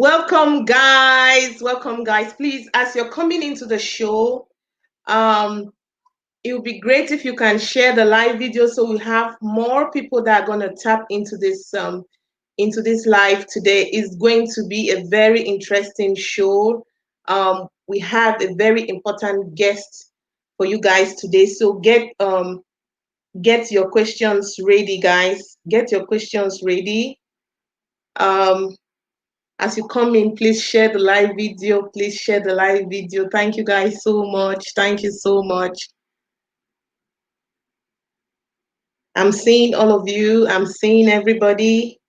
Welcome, guys. Welcome, guys. Please, as you're coming into the show, it would be great if you can share the live video so we have more people that are going to tap into this live today. It's going to be a very interesting show. We have a very important guest for you guys today. So get your questions ready, guys. Get your questions ready. As you come in, please share the live video. Please share the live video. Thank you guys so much. Thank you so much. I'm seeing all of you. I'm seeing everybody.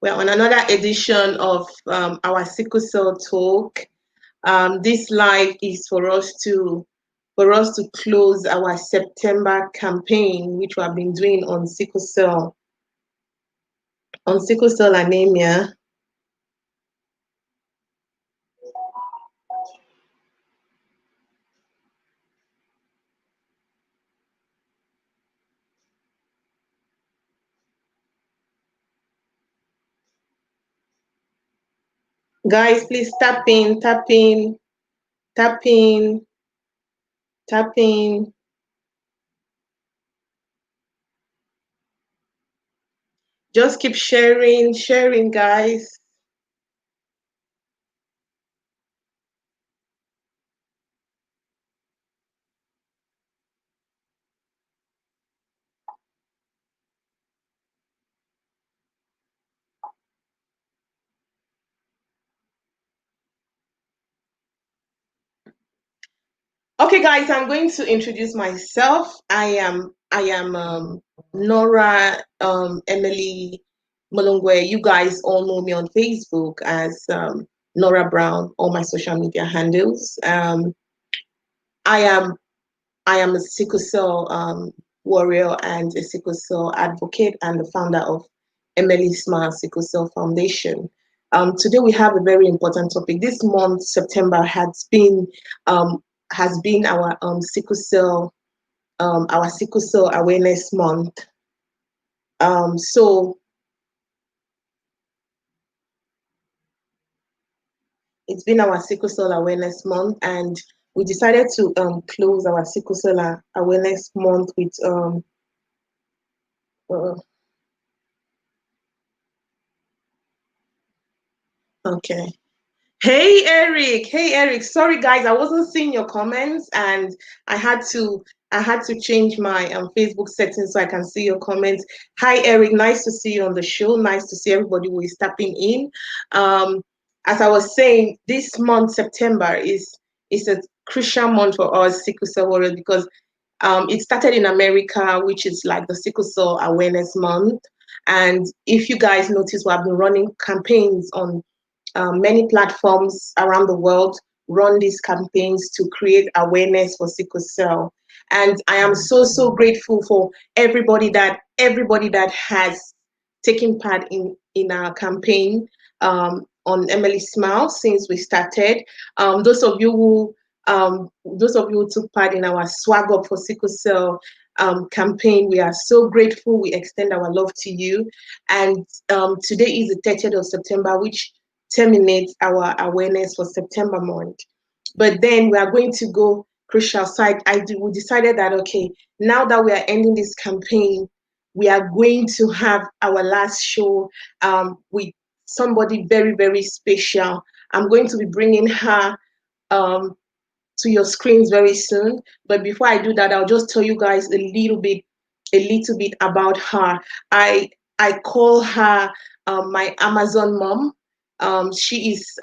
We're on another edition of our sickle cell talk. This live is for us to close our September campaign, which we have been doing on sickle cell anemia. Guys, please tap in, tap in, tap in, tap in. Just keep sharing, guys. Okay, guys, I'm going to introduce myself. I am Nora Emeli Molongwe. You guys all know me on Facebook as Nora Brown, all my social media handles. I am a sickle cell warrior and a sickle cell advocate and the founder of Emeli Smile Sickle Cell Foundation. Today we have a very important topic. This month, September, has been our sickle cell awareness month. So it's been our sickle cell awareness month, and we decided to close our sickle cell awareness month with okay. Hey Eric. Sorry guys, I wasn't seeing your comments, and I had to change my Facebook settings so I can see your comments. Hi Eric, nice to see you on the show. Nice to see everybody who is tapping in. As I was saying, this month September is a crucial month for us sickle cell warriors because it started in America, which is like the sickle cell awareness month. And if you guys notice, we have been running campaigns on many platforms around the world, run these campaigns to create awareness for sickle cell. And I am so grateful for everybody that has taken part in our campaign on Emeli Smile since we started. Those of you who took part in our Swag Up for Sickle Cell campaign, we are so grateful. We extend our love to you. And today is the 30th of September, which terminates our awareness for September month. But then we are going to go crucial side. We decided that, okay, now that we are ending this campaign, we are going to have our last show with somebody very special. I'm going to be bringing her to your screens very soon. But before I do that, I'll just tell you guys a little bit about her. I call her my Amazon mom. She is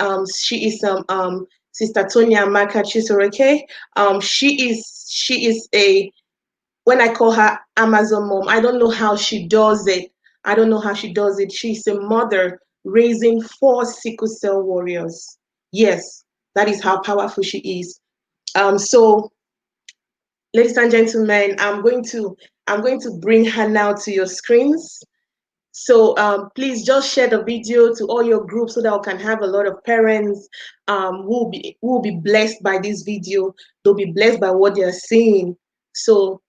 Sister Toniaamaka Chrisokere. She is a, when I call her Amazon mom, I don't know how she does it. She's a mother raising 4 sickle cell warriors. Yes, that is how powerful she is. So, ladies and gentlemen, I'm going to bring her now to your screens. So please just share the video to all your groups so that we can have a lot of parents who will be blessed by this video. They'll be blessed by what they are seeing. So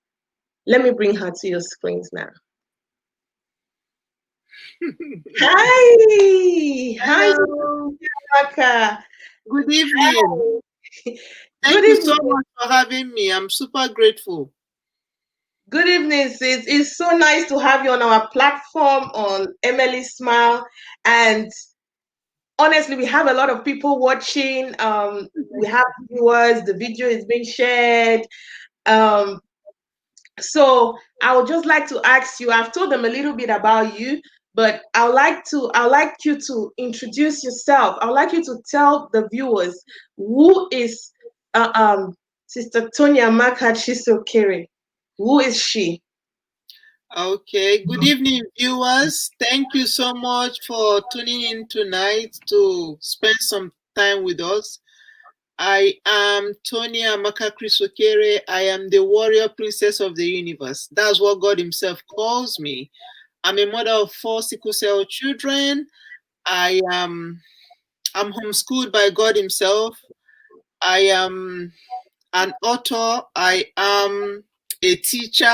let me bring her to your screens now. Hi. Hi, Hello. Toniaamaka. Good evening. Good Thank you so evening. much for having me. I'm super grateful. Good evening, sis. It's so nice to have you on our platform on Emeli Smile. And honestly, we have a lot of people watching. We have viewers. The video is being shared. Um, So I would just like to ask you, I've told them a little bit about you, but I'd like you to introduce yourself. I'd like you to tell the viewers who is Sister Toniaamaka Chrisokere. Who is she? Okay. Good evening, viewers. Thank you so much for tuning in tonight to spend some time with us. I am Toniaamaka Chrisokere. I am the warrior princess of the universe. That's what God Himself calls me. I'm a mother of 4 sickle cell children. I am I'm homeschooled by God Himself. I am an author. I am a teacher.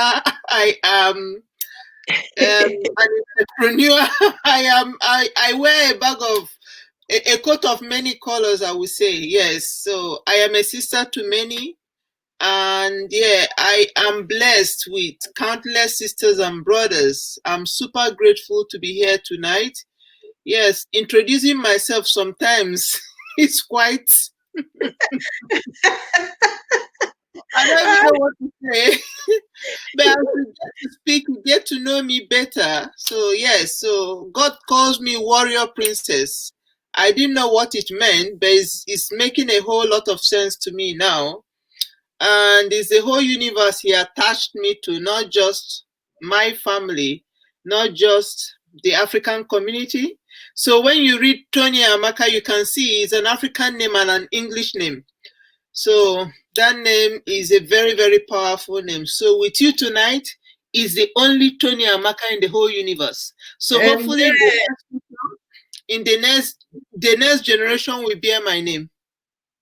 I am an entrepreneur. I wear a bag of a coat of many colors, I would say. Yes. So I am a sister to many. And yeah, I am blessed with countless sisters and brothers. I'm super grateful to be here tonight. Yes, introducing myself sometimes is quite, I don't even know what to say. But as we get to speak, you get to know me better. So yes, so God calls me warrior princess. I didn't know what it meant, but it's making a whole lot of sense to me now. And it's the whole universe He attached me to, not just my family, not just the African community. So when you read Toniaamaka, you can see it's an African name and an English name. So that name is a very, very powerful name. So with you tonight is the only Toniaamaka in the whole universe. So Amen. hopefully in the next generation will bear my name.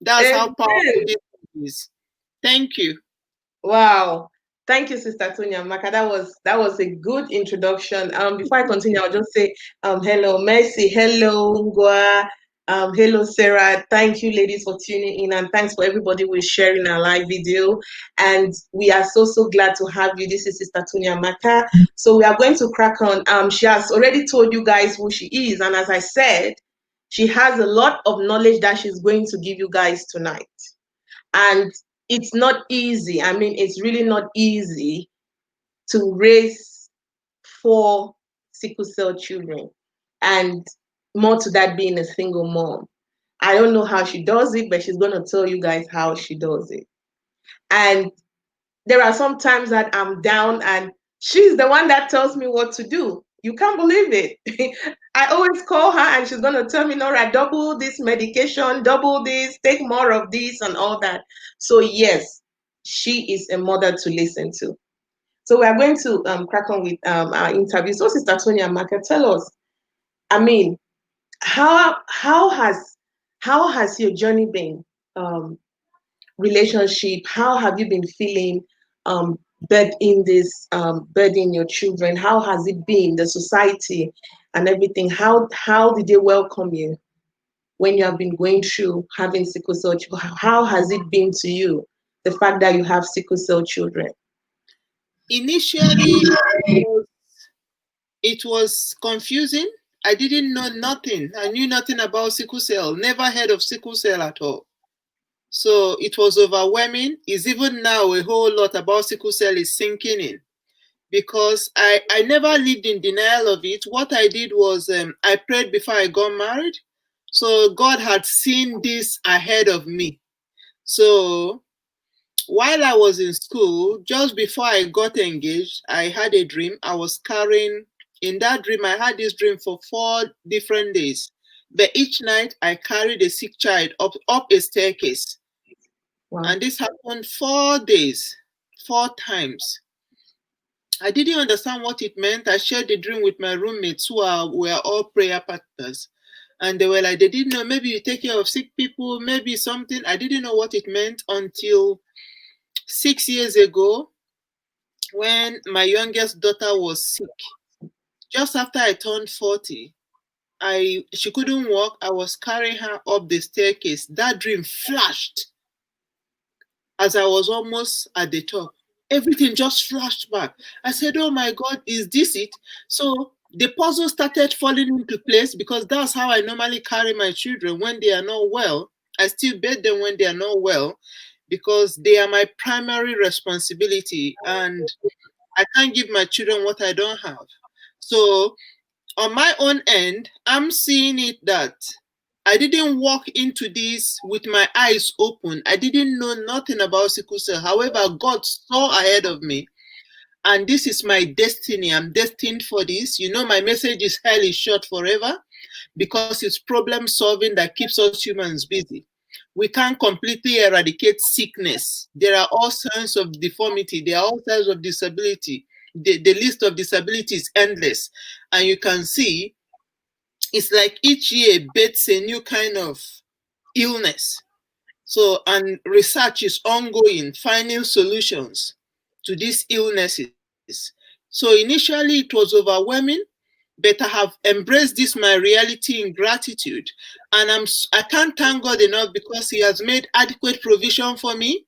That's how powerful Amen. this is. Thank you. Wow. Thank you, Sister Tonya Maka. That was a good introduction. Before I continue, I'll just say hello, Mercy, hello, Ngwa, hello, Sarah. Thank you, ladies, for tuning in, and thanks for everybody who is sharing our live video. And we are so glad to have you. This is Sister Tonya Maka. So we are going to crack on. She has already told you guys who she is, and as I said, she has a lot of knowledge that she's going to give you guys tonight. And it's not easy. I mean, it's really not easy to raise 4 sickle cell children, and more to that, being a single mom. I don't know how she does it, but she's going to tell you guys how she does it. And there are some times that I'm down and she's the one that tells me what to do. You can't believe it. I always call her and she's going to tell me, Nora, double this medication, double this, take more of this, and all that. So, yes, she is a mother to listen to. So, we are going to crack on with our interview. So, Sister Toniaamaka, tell us, I mean, how how has how has your journey been? Relationship, how have you been feeling um birthing your children? How has it been, the society and everything? How did they welcome you when you have been going through having sickle cell how has it been to you, the fact that you have sickle cell children? Initially, it was confusing. I didn't know nothing. I knew nothing about sickle cell. Never heard of sickle cell at all. So it was overwhelming. It's even now a whole lot about sickle cell is sinking in because I never lived in denial of it. What I did was I prayed before I got married. So God had seen this ahead of me. So while I was in school, just before I got engaged, I had a dream. I was carrying, in that dream, I had this dream for 4 different days. But each night, I carried a sick child up a staircase. Wow. And this happened 4 days, 4 times. I didn't understand what it meant. I shared the dream with my roommates were all prayer partners. And they were like, they didn't know, maybe you take care of sick people, maybe something. I didn't know what it meant until 6 years ago when my youngest daughter was sick. Just after I turned 40, she couldn't walk. I was carrying her up the staircase. That dream flashed as I was almost at the top. Everything just flashed back. I said, "Oh my God, is this it?" So the puzzle started falling into place because that's how I normally carry my children when they are not well. I still bathe them when they are not well because they are my primary responsibility, and I can't give my children what I don't have. So on my own end, I'm seeing it that I didn't walk into this with my eyes open. I didn't know nothing about sickle cell. However, God saw ahead of me, and this is my destiny. I'm destined for this. You know, my message is hell is short forever because it's problem solving that keeps us humans busy. We can't completely eradicate sickness. There are all kinds of deformity. There are all kinds of disability. The list of disability is endless. And you can see it's like each year bets a new kind of illness. So, and research is ongoing, finding solutions to these illnesses. So, initially it was overwhelming, but I have embraced this my reality in gratitude, and I can't thank God enough because He has made adequate provision for me.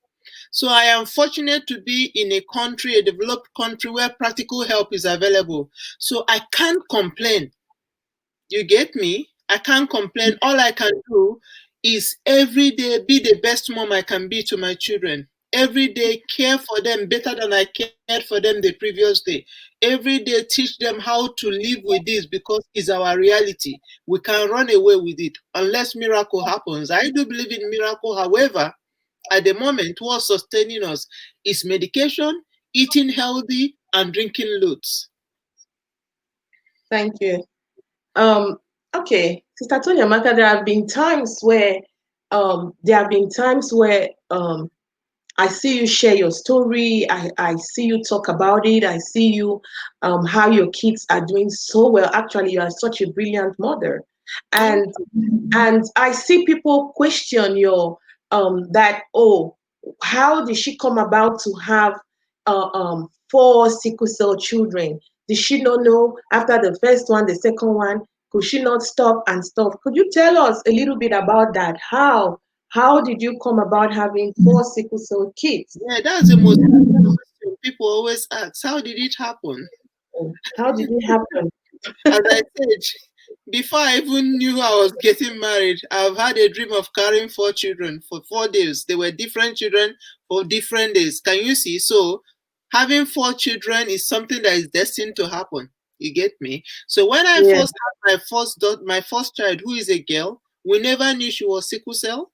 So, I am fortunate to be in a country, a developed country, where practical help is available. So, I can't complain. You get me? I can't complain. All I can do is every day be the best mom I can be to my children. Every day care for them better than I cared for them the previous day. Every day teach them how to live with this because it's our reality. We can run away with it unless miracle happens. I do believe in miracle. However, at the moment, what's sustaining us is medication, eating healthy, and drinking loads. Thank you. Um, okay, Sister Toniaamaka, there have been times where I see you share your story. I see you talk about it. I see you how your kids are doing so well. Actually, you are such a brilliant mother. Thank And I see people question your that, oh, how did she come about to have four sickle cell children? Did she not know after the first one, the second one? Could she not stop and stop? Could you tell us a little bit about that? How did you come about having four sickle cell kids? Yeah, that's the most question people always ask. How did it happen? How did it happen? As I said, before I even knew I was getting married, I've had a dream of carrying four children for 4 days. They were different children for different days. Can you see? So having four children is something that is destined to happen. You get me? So when I Yeah, first had my first child, who is a girl, we never knew she was sickle cell.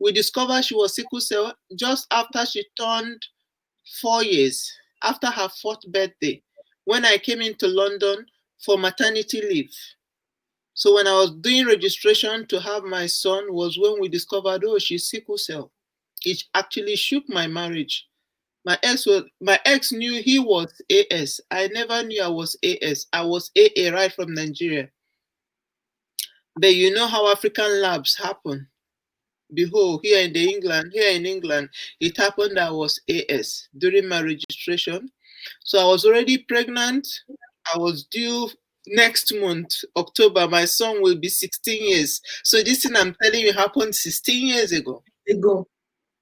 We discovered she was sickle cell just after she turned 4 years, after her fourth birthday, when I came into London for maternity leave. So when I was doing registration to have my son was when we discovered, oh, she's sickle cell. It actually shook my marriage. My ex knew he was AS. I never knew I was AS. I was AA right from Nigeria. But you know how African labs happen. Behold, here in England, it happened that I was AS during my registration. So I was already pregnant. I was due next month, October. My son will be 16 years. So this thing I'm telling you happened 16 years ago. they go.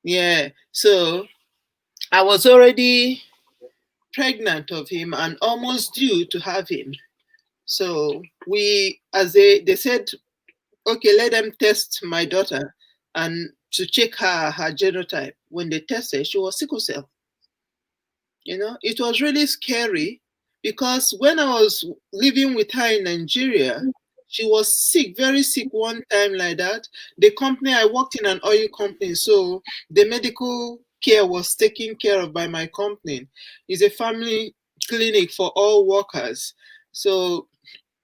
Yeah. So I was already pregnant of him and almost due to have him. So they said, okay, let them test my daughter and to check her genotype. When they tested, she was sickle cell. It was really scary because when I was living with her in Nigeria, she was sick, very sick one time like that. The company, I worked in an oil company, so the medical care was taken care of by my company. It's a family clinic for all workers. So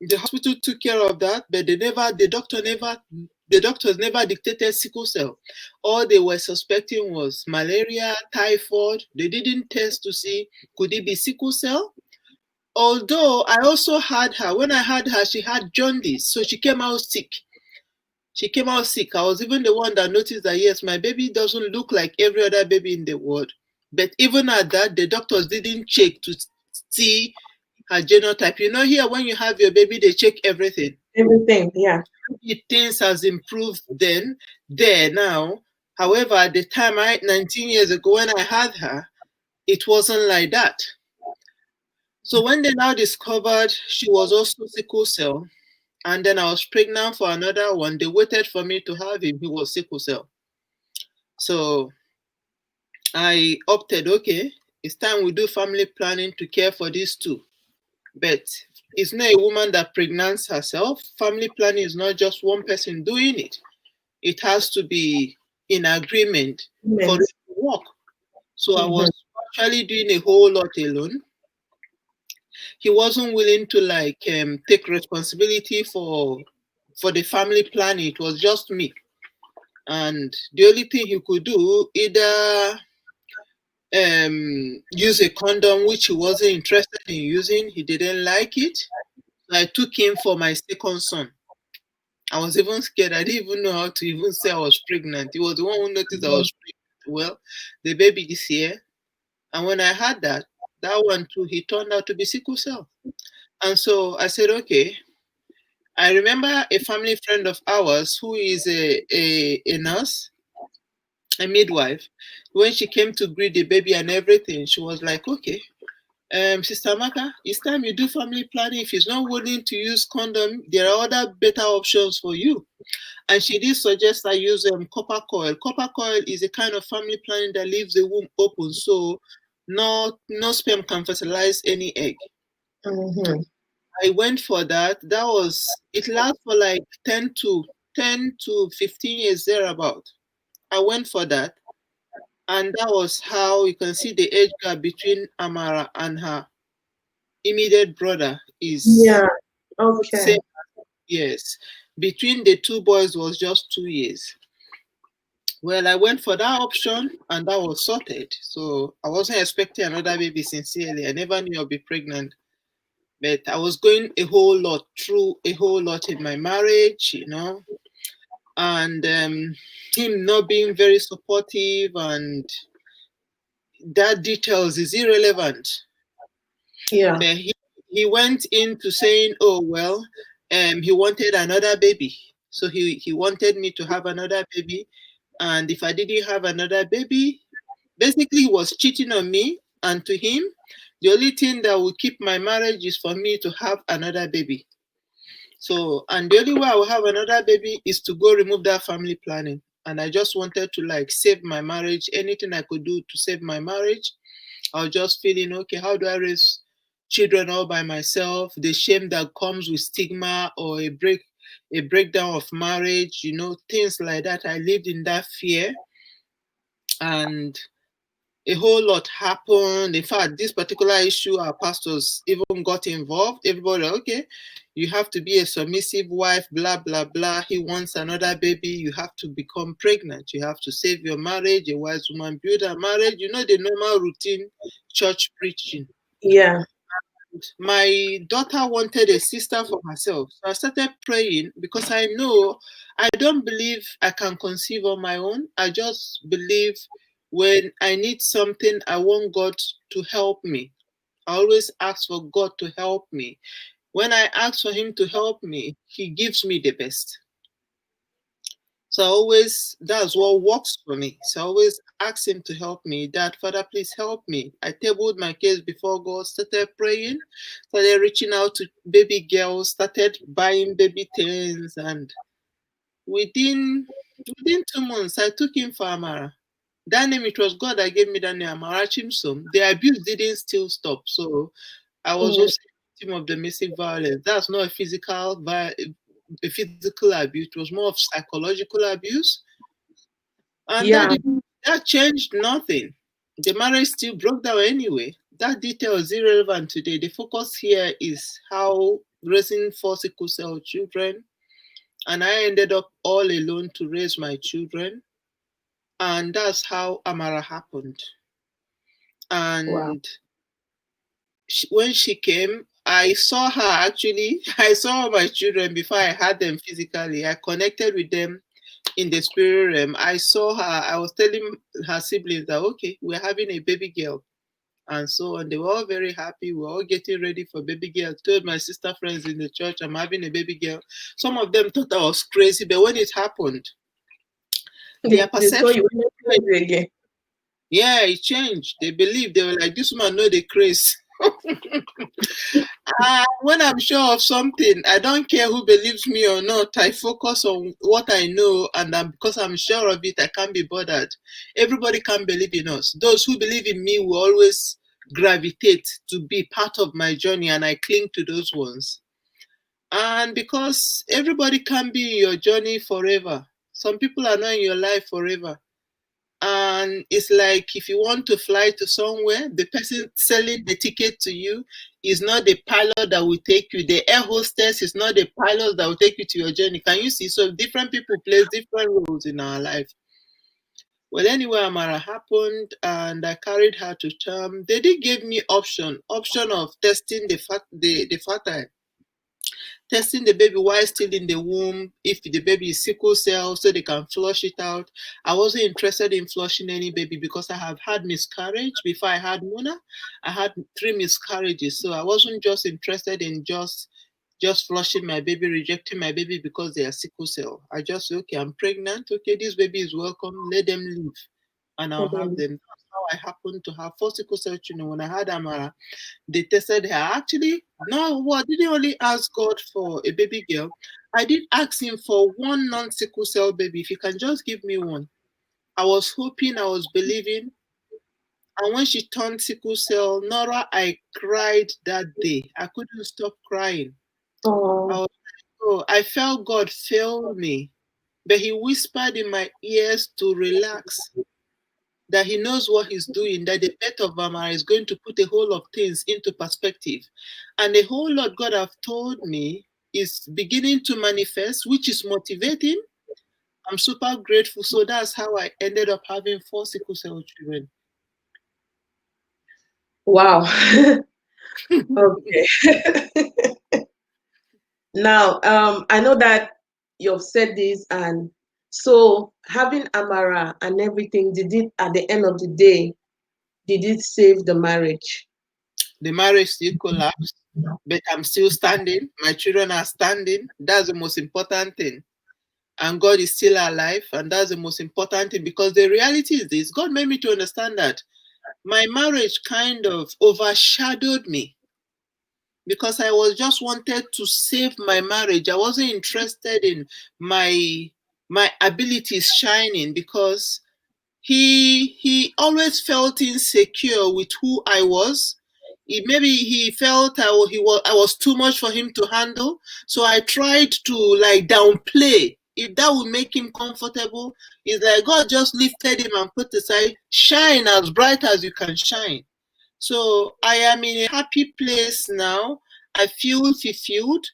the hospital took care of that, but the doctors never dictated sickle cell. All they were suspecting was malaria, typhoid. They didn't test to see could it be sickle cell. Although I also had her, when I had her, she had jaundice, so she came out sick. She came out sick. I was even the one that noticed that yes, my baby doesn't look like every other baby in the world. But even at that, the doctors didn't check to see her genotype. You know, here when you have your baby, they check everything. Everything. Yeah. Things has improved then, there now. However, at the time, 19 years ago when I had her, it wasn't like that. So when they now discovered she was also sickle cell, and then I was pregnant for another one, they waited for me to have him. He was sickle cell. So I opted, okay, it's time we do family planning to care for these two. But it's not a woman that pregnates herself. Family planning is not just one person doing it. It has to be in agreement for it Meant. to work. So I Mm-hmm. was actually doing a whole lot alone. He wasn't willing to take responsibility for the family planning. It was just me. And the only thing he could do, either use a condom, which he wasn't interested in using. He didn't like it. So I took him for my second son. I was even scared. I didn't even know how to even say I was pregnant. He was the one who noticed I was pregnant. Well, the baby is here. And when I had that one too, he turned out to be sickle cell. And so I said, okay. I remember a family friend of ours who is a nurse, a midwife. When she came to greet the baby and everything, she was like, okay, Sister Amaka, it's time you do family planning. If he's not willing to use condom, there are other better options for you. And she did suggest I use copper coil. Copper coil is a kind of family planning that leaves the womb open, so no sperm can fertilize any egg. Mm-hmm. I went for that. That was it lasts for like 10 to 15 years thereabout. I went for that, and that was how you can see the age gap between Amara and her immediate brother is Yeah. Okay. same years. Between the two boys was just 2 years. Well, I went for that option and that was sorted. So I wasn't expecting another baby sincerely. I never knew I'd be pregnant. But I was going a whole lot through a whole lot in my marriage, and him not being very supportive, and that details is irrelevant. Yeah. But he went into saying, oh, well, he wanted another baby. So he wanted me to have another baby. And if I didn't have another baby, basically he was cheating on me. And to him, the only thing that will keep my marriage is for me to have another baby. So, and the only way I will have another baby is to go remove that family planning. And I just wanted to save my marriage. Anything I could do to save my marriage. I was just feeling, okay, how do I raise children all by myself? The shame that comes with stigma or a breakdown of marriage, things like that. I lived in that fear, and a whole lot happened. In fact, this particular issue, our pastors even got involved. Everybody, okay, you have to be a submissive wife, blah, blah, blah. He wants another baby. You have to become pregnant. You have to save your marriage. A wise woman build a marriage. The normal routine church preaching. Yeah. My daughter wanted a sister for herself. So I started praying because I don't believe I can conceive on my own. I just believe when I need something, I want God to help me. I always ask for God to help me. When I ask for Him to help me, He gives me the best. So that's what works for me. So I always ask him to help me. Dad, Father, please help me. I tabled my case before God, started praying, started reaching out to baby girls, started buying baby things, and within 2 months, I took him for Amara. That name, it was God that gave me that name, Amara Chimsom. The abuse didn't still stop. So I was Mm. also a victim of domestic violence. That's not a physical abuse. It was more of psychological abuse. And Yeah. that changed nothing. The marriage still broke down anyway. That detail is irrelevant today. The focus here is how raising four sickle cell children. And I ended up all alone to raise my children. And that's how Amara happened. Wow. And when she came, I saw her actually. I saw my children before I had them physically. I connected with them in the spirit realm. I saw her. I was telling her siblings that, okay, we're having a baby girl. and so on. They were all very happy. We were all getting ready for baby girl. I told my sister friends in the church, I'm having a baby girl. Some of them thought I was crazy, but when it happened, their They saw perception, you were not crazy again. yeah, it changed. They believed, they were like, this woman know the craze. When I'm sure of something, I don't care who believes me or not. I focus on what I know, and because I'm sure of it, I can't be bothered. Everybody can believe in us. Those who believe in me will always gravitate to be part of my journey, and I cling to those ones. And because everybody can be in your journey forever, some people are not in your life forever. And it's like if you want to fly to somewhere, the person selling the ticket to you is not the pilot that will take you. The air hostess is not the pilot that will take you to your journey. Can you see? So different people play different roles in our life. Well, anyway, Amara happened, and I carried her to term. They did give me option of testing the fertile, testing the baby while still in the womb, if the baby is sickle cell, so they can flush it out. I wasn't interested in flushing any baby because I have had miscarriage. Before I had Mona, I had 3 miscarriages. So I wasn't just interested in just flushing my baby, rejecting my baby because they are sickle cell. I just say, okay, I'm pregnant. Okay, this baby is welcome. Let them live, and I'll have them. That's how I happened to have 4 sickle cell children. When I had Amara, they tested her. Actually, no, what didn't only ask God for a baby girl. I did ask him for one non-sickle cell baby. If he can just give me one. I was hoping, I was believing. And when she turned sickle cell, Nora, I cried that day. I couldn't stop crying. I Oh, was so I felt God fail me. But he whispered in my ears to relax, that he knows what he's doing, that the birth of Amara is going to put a whole lot of things into perspective. And a whole lot God have told me is beginning to manifest, which is motivating. I'm super grateful. So that's how I ended up having 4 sickle cell children. wow. Okay. Now, I know that you've said this, and so having Amara and everything, did it at the end of the day, did it save the marriage? The marriage still collapsed, but I'm still standing. My children are standing. That's the most important thing. And God is still alive, and that's the most important thing, because the reality is this: God made me to understand that my marriage kind of overshadowed me, because I was just wanted to save my marriage. I wasn't interested in my my abilities shining, because he always felt insecure with who I was. Maybe he felt I was too much for him to handle. So I tried to like downplay. If that would make him comfortable, it's like God just lifted him and put aside, shine as bright as you can shine. So I am in a happy place now. I feel fulfilled.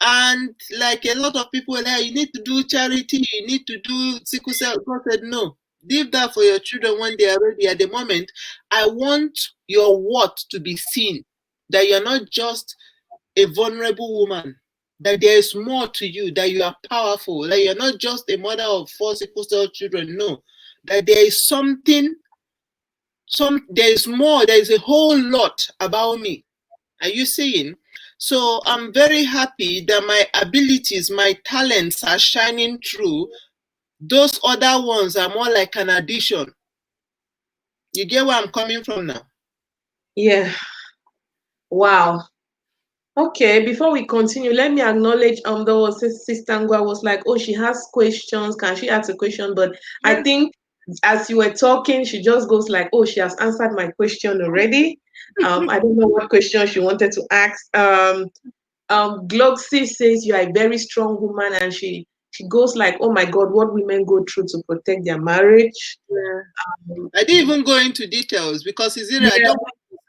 And like a lot of people, like, you need to do charity, you need to do sickle cell. God said, no, leave that for your children when they are ready. At the moment, I want your worth to be seen, that you're not just a vulnerable woman, that there is more to you, that you are powerful, that you're not just a mother of 4 sickle cell children. No, that there is something, there is more, there is a whole lot about me. Are you seeing? So I'm very happy that my abilities, my talents are shining through. Those other ones are more like an addition. You get where I'm coming from now? Yeah. Wow. Okay, before we continue, let me acknowledge there was a sister Ngwa was like, oh, she has questions. Can she ask a question? But I Yeah. think as you were talking, she just goes like, oh, she has answered my question already. I don't know what question she wanted to ask. Gloxy says you are a very strong woman, and she goes like, oh my God, what women go through to protect their marriage. Yeah. Um, I didn't even go into details because yeah,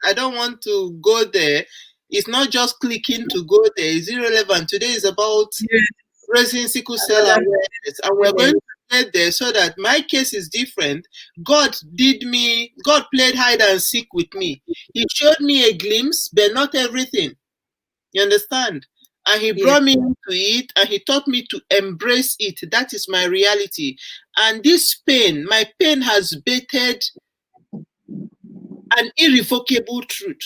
I don't want to go there. It's not just clicking to go there. It's irrelevant. Today is about yeah, raising sickle cell another awareness, and we're going to get there so that my case is different. God played hide and seek with me. He showed me a glimpse, but not everything. You understand? And he yeah, brought me into it, and he taught me to embrace it. That is my reality. And this pain, my pain has baited an irrevocable truth.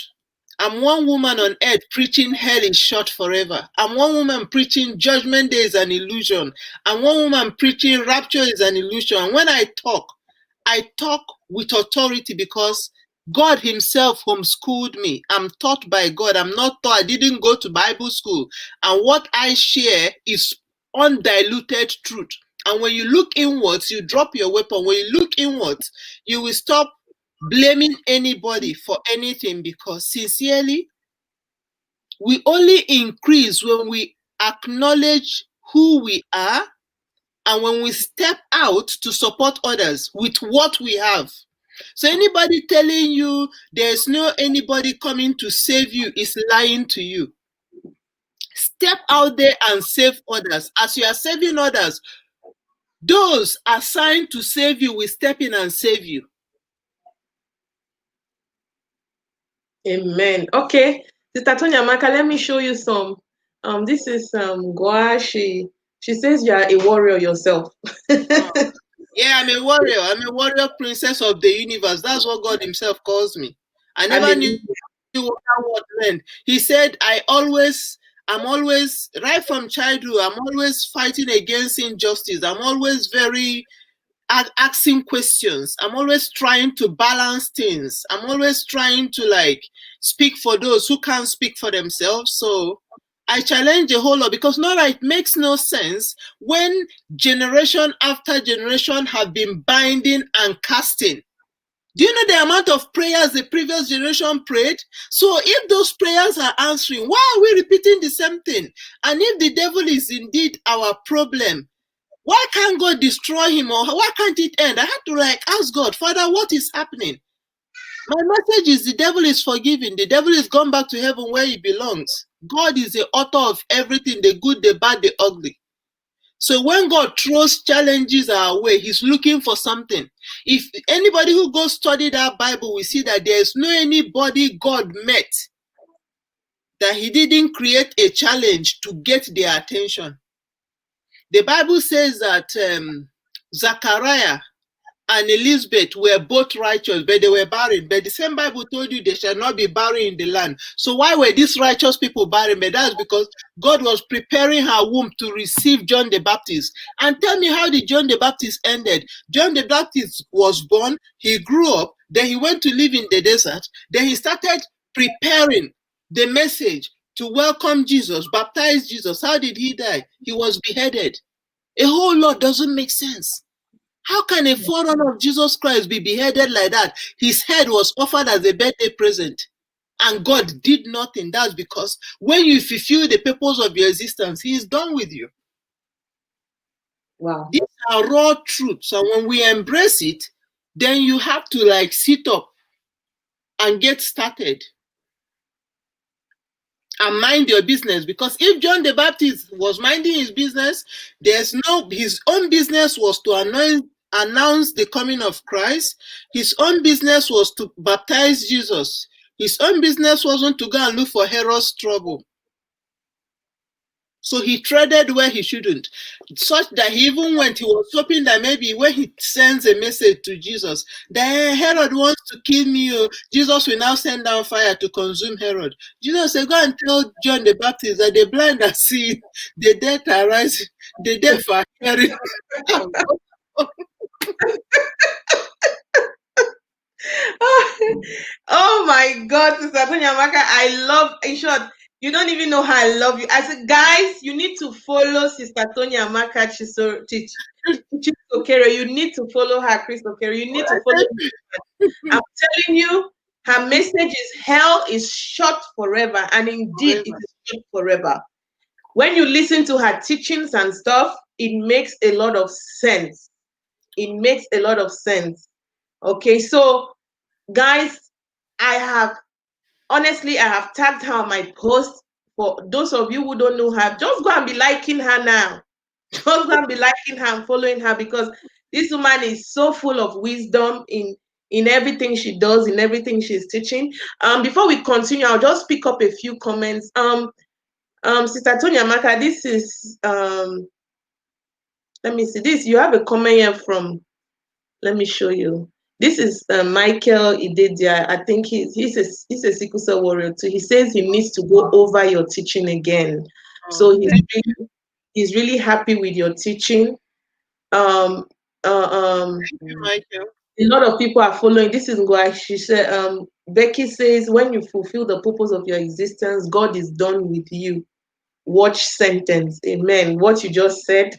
I'm one woman on earth preaching hell is short forever. I'm one woman preaching judgment day is an illusion. I'm one woman preaching rapture is an illusion. And when I talk with authority because God Himself homeschooled me. I'm taught by God. I'm not taught. I didn't go to Bible school. And what I share is undiluted truth. And when you look inwards, you drop your weapon. When you look inwards, you will stop blaming anybody for anything, because sincerely, we only increase when we acknowledge who we are and when we step out to support others with what we have. So anybody telling you there's no anybody coming to save you is lying to you. Step out there and save others. As you are saving others, those assigned to save you will step in and save you. Amen. Okay, Sister Toniaamaka, let me show you some. This is Gua. She says you are a warrior yourself. Yeah, I'm a warrior. I'm a warrior princess of the universe. That's what God Himself calls me. I never knew Hallelujah. what that word meant. He said, I'm always, right from childhood, I'm always fighting against injustice. I'm always very asking questions. I'm always trying to balance things. I'm always trying to speak for those who can't speak for themselves. So I challenge a whole lot, because it makes no sense when generation after generation have been binding and casting. Do you know the amount of prayers the previous generation prayed? So if those prayers are answering, why are we repeating the same thing? And if the devil is indeed our problem, why can't God destroy him, or why can't it end? I had to ask God, Father, what is happening? My message is the devil is forgiven. The devil is gone back to heaven where he belongs. God is the author of everything, the good, the bad, the ugly. So when God throws challenges our way, He's looking for something. If anybody who goes study that Bible will see that there's no anybody God met that He didn't create a challenge to get their attention. The Bible says that Zachariah and Elizabeth were both righteous, but they were barren. But the same Bible told you they shall not be barren in the land. So why were these righteous people barren? But that's because God was preparing her womb to receive John the Baptist. And tell me, how did John the Baptist ended? John the Baptist was born, he grew up, then he went to live in the desert. Then he started preparing the message to welcome Jesus, baptize Jesus. How did he die? He was beheaded. A whole lot doesn't make sense. How can a forerunner of Jesus Christ be beheaded like that? His head was offered as a birthday present, and God did nothing. That's because when you fulfill the purpose of your existence, He is done with you. Wow. These are raw truths, and when we embrace it, then you have to sit up and get started and mind your business. Because if John the Baptist was minding his business, his own business was to announce the coming of Christ. His own business was to baptize Jesus. His own business wasn't to go and look for Herod's trouble. So he treaded where he shouldn't, such that he was hoping that maybe when he sends a message to Jesus, that Herod wants to kill me, Jesus will now send down fire to consume Herod. Jesus said, go and tell John the Baptist that the blind are seeing, the dead are rising, the deaf are hearing. Oh my God, Sister Toniaamaka, I love, in short, you don't even know how I love you. I said, guys, you need to follow Sister Toniaamaka Chrisokere. You need to follow her, Chrisokere. You need to follow her. I'm telling you, her message is hell is short forever. And indeed, it is short forever. When you listen to her teachings and stuff, it makes a lot of sense. It makes a lot of sense. Okay, so guys, I have tagged her on my post. For those of you who don't know her, just go and be liking her now. Just go and be liking her and following her, because this woman is so full of wisdom in everything she does, in everything she's teaching. Before we continue, I'll just pick up a few comments. Sister Toniaamaka, this is let me see this. You have a comment here from, let me show you. This is Michael Idedia. I think he's a sickle cell warrior too. He says he needs to go over your teaching again. Oh, So thank he's really happy with your teaching. Um, you, Michael. a lot of people are following. This is what she said. Becky says, when you fulfill the purpose of your existence, God is done with you. Watch sentence. Amen. What you just said.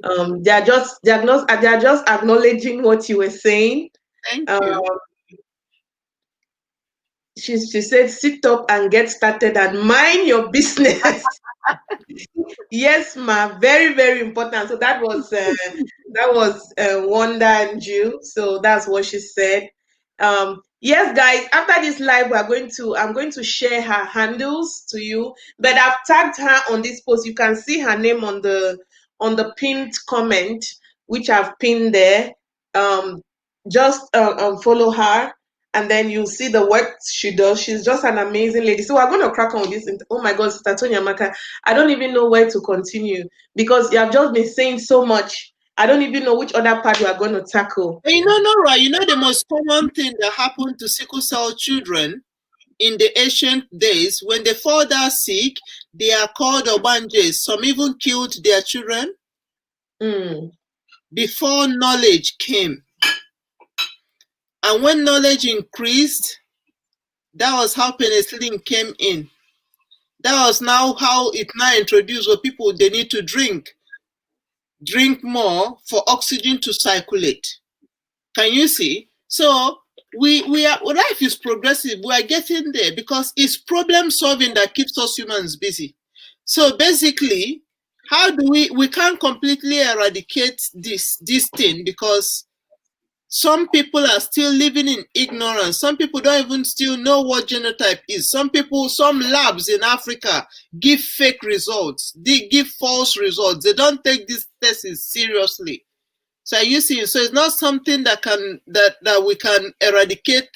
They are just acknowledging what you were saying. Thank Um, you. she said, sit up and get started and mind your business. Yes, ma, very, very important. So that was Wanda and Jill. So that's what she said. Yes, guys, after this live, I'm going to share her handles to you. But I've tagged her on this post. You can see her name on the pinned comment, which I've pinned there. Um, just follow her, and then you'll see the work she does. She's just an amazing lady. So we're going to crack on with this. Oh my God, Sister Toniaamaka, I don't even know where to continue because you have just been saying so much. I don't even know which other part we are going to tackle. And Nora, the most common thing that happened to sickle cell children in the ancient days, when they fall down sick, they are called obanjes. Some even killed their children Mm. before knowledge came. And when knowledge increased, that was how penicillin came in. That was now how it now introduced what people they need to drink more for oxygen to circulate. Can you see? So we are life is progressive. We are getting there because it's problem solving that keeps us humans busy. So basically, how do we can't completely eradicate this thing because some people are still living in ignorance. Some people don't even still know what genotype is. Some labs in Africa give fake results. They give false results. They don't take these tests seriously. So are you seeing? So it's not something that we can eradicate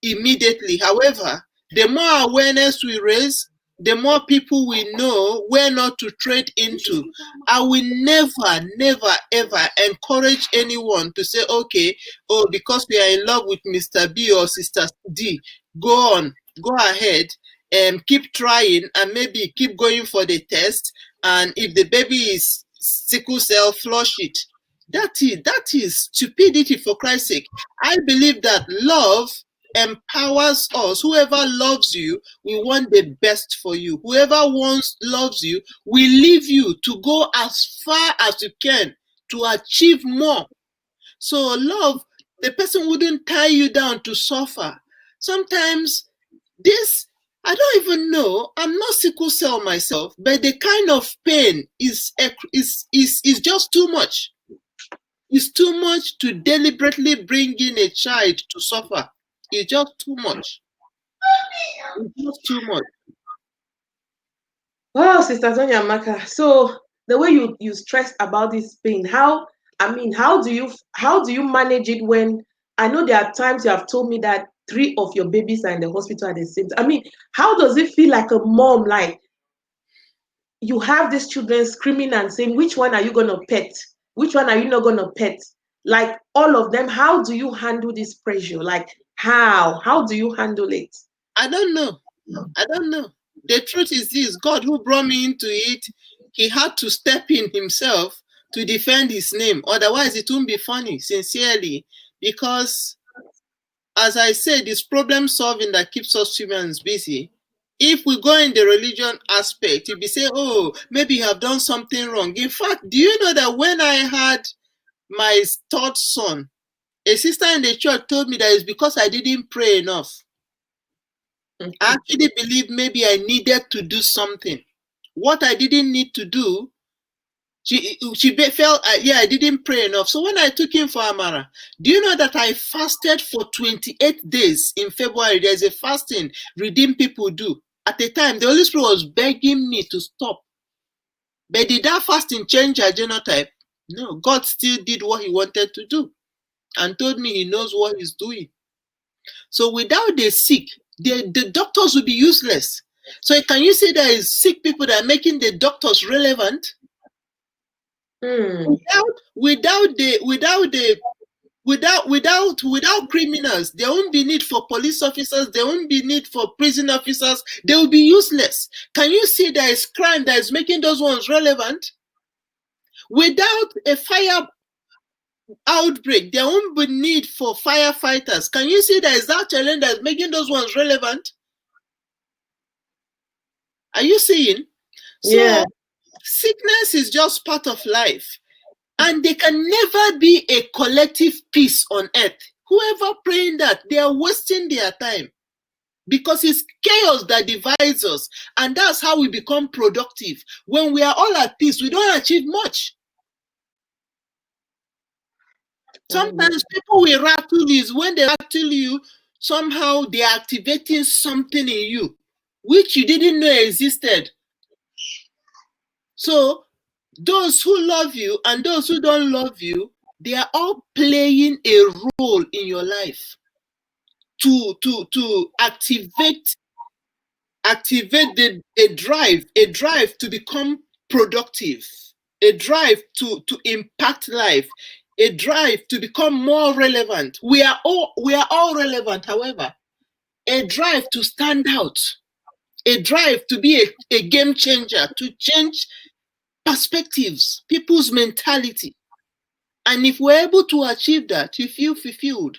immediately. However, the more awareness we raise, the more people we know where not to trade into. I will never, never, ever encourage anyone to say, okay, oh, because we are in love with Mr. B or Sister D, go on, go ahead and keep trying and maybe keep going for the test. And if the baby is sickle cell, flush it. That is stupidity, for Christ's sake. I believe that love empowers us. Whoever loves you, we want the best for you. Whoever loves you, we leave you to go as far as you can to achieve more. So love, the person wouldn't tie you down to suffer. Sometimes this, I don't even know. I'm not sickle cell myself, but the kind of pain is just too much. It's too much to deliberately bring in a child to suffer. It's just too much. It's just too much. Wow, Sister Toniaamaka. So the way you stressed about this pain, how do you manage it when I know there are times you have told me that three of your babies are in the hospital at the same time. How does it feel like a mom? Like you have these children screaming and saying, which one are you gonna pet? Which one are you not gonna pet? Like all of them, how do you handle this pressure? Like how? How do you handle it? I don't know. I don't know. The truth is this, God who brought me into it, he had to step in himself to defend his name. Otherwise, it won't be funny, sincerely. Because, as I said, it's problem solving that keeps us humans busy. If we go in the religion aspect, you'll be saying, oh, maybe you have done something wrong. In fact, do you know that when I had my third son, a sister in the church told me that it's because I didn't pray enough. I actually believe maybe I needed to do something. What I didn't need to do, she felt, yeah, I didn't pray enough. So when I took him for Amara, do you know that I fasted for 28 days in February? There's a fasting redeemed people do. At the time, the Holy Spirit was begging me to stop. But did that fasting change her genotype? No, God still did what he wanted to do and told me he knows what he's doing. So without the sick, the doctors will be useless. So can you say there is sick people that are making the doctors relevant? Hmm. Without the Without criminals, there won't be need for police officers, there won't be need for prison officers, they will be useless. Can you see there is crime that is making those ones relevant? Without a fire outbreak, there won't be need for firefighters. Can you see there is that challenge that is making those ones relevant? Are you seeing? Yeah. So sickness is just part of life. And there can never be a collective peace on earth. Whoever praying that, they are wasting their time. Because it's chaos that divides us. And that's how we become productive. When we are all at peace, we don't achieve much. Sometimes people will rattle is when they rattle you, somehow they are activating something in you, which you didn't know existed. So those who love you and those who don't love you, they are all playing a role in your life to activate a drive to become productive, a drive to impact life, a drive to become more relevant. We are all relevant, however, a drive to stand out, a drive to be a game changer, to change perspectives, people's mentality. And if we're able to achieve that, you feel fulfilled.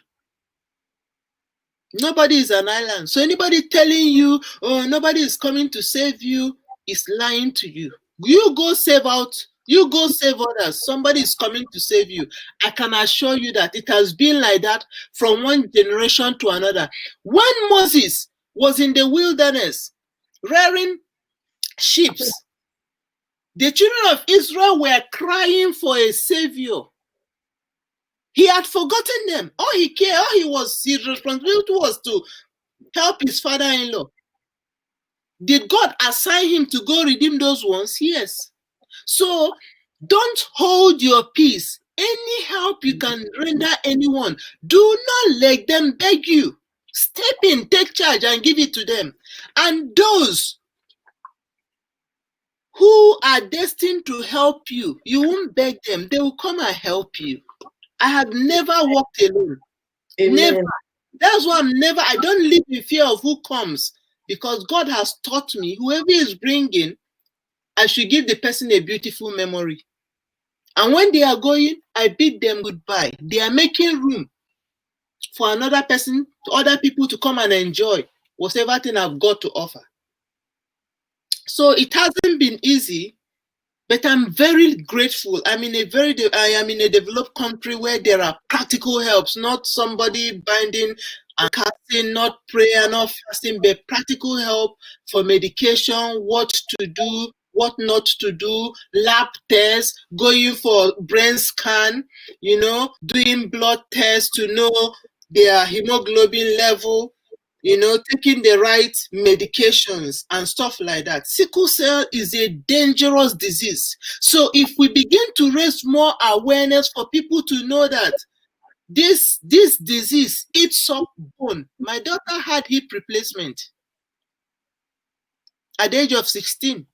Nobody is an island. So anybody telling you, oh, nobody is coming to save you, is lying to you. You go save others. Somebody is coming to save you. I can assure you that it has been like that from one generation to another. When Moses was in the wilderness, rearing sheep, the children of Israel were crying for a savior. He had forgotten them. All his responsibility was to help his father-in-law. Did God assign him to go redeem those ones? Yes. So don't hold your peace. Any help you can render anyone, do not let them beg you. Step in, take charge, and give it to them. And those who are destined to help you, you won't beg them. They will come and help you. I have never walked alone. Amen. Never. That's why I don't live in fear of who comes, because God has taught me whoever is bringing, I should give the person a beautiful memory. And when they are going, I bid them goodbye. They are making room for another person, other people to come and enjoy whatever thing I've got to offer. So it hasn't been easy, but I'm very grateful. I am in a developed country where there are practical helps, not somebody binding and casting, not prayer, not fasting, but practical help for medication, what to do, what not to do, lab tests, going for brain scan, doing blood tests to know their hemoglobin level, taking the right medications and stuff like that. Sickle cell is a dangerous disease. So if we begin to raise more awareness for people to know that this disease eats up bone. My daughter had hip replacement at the age of 16.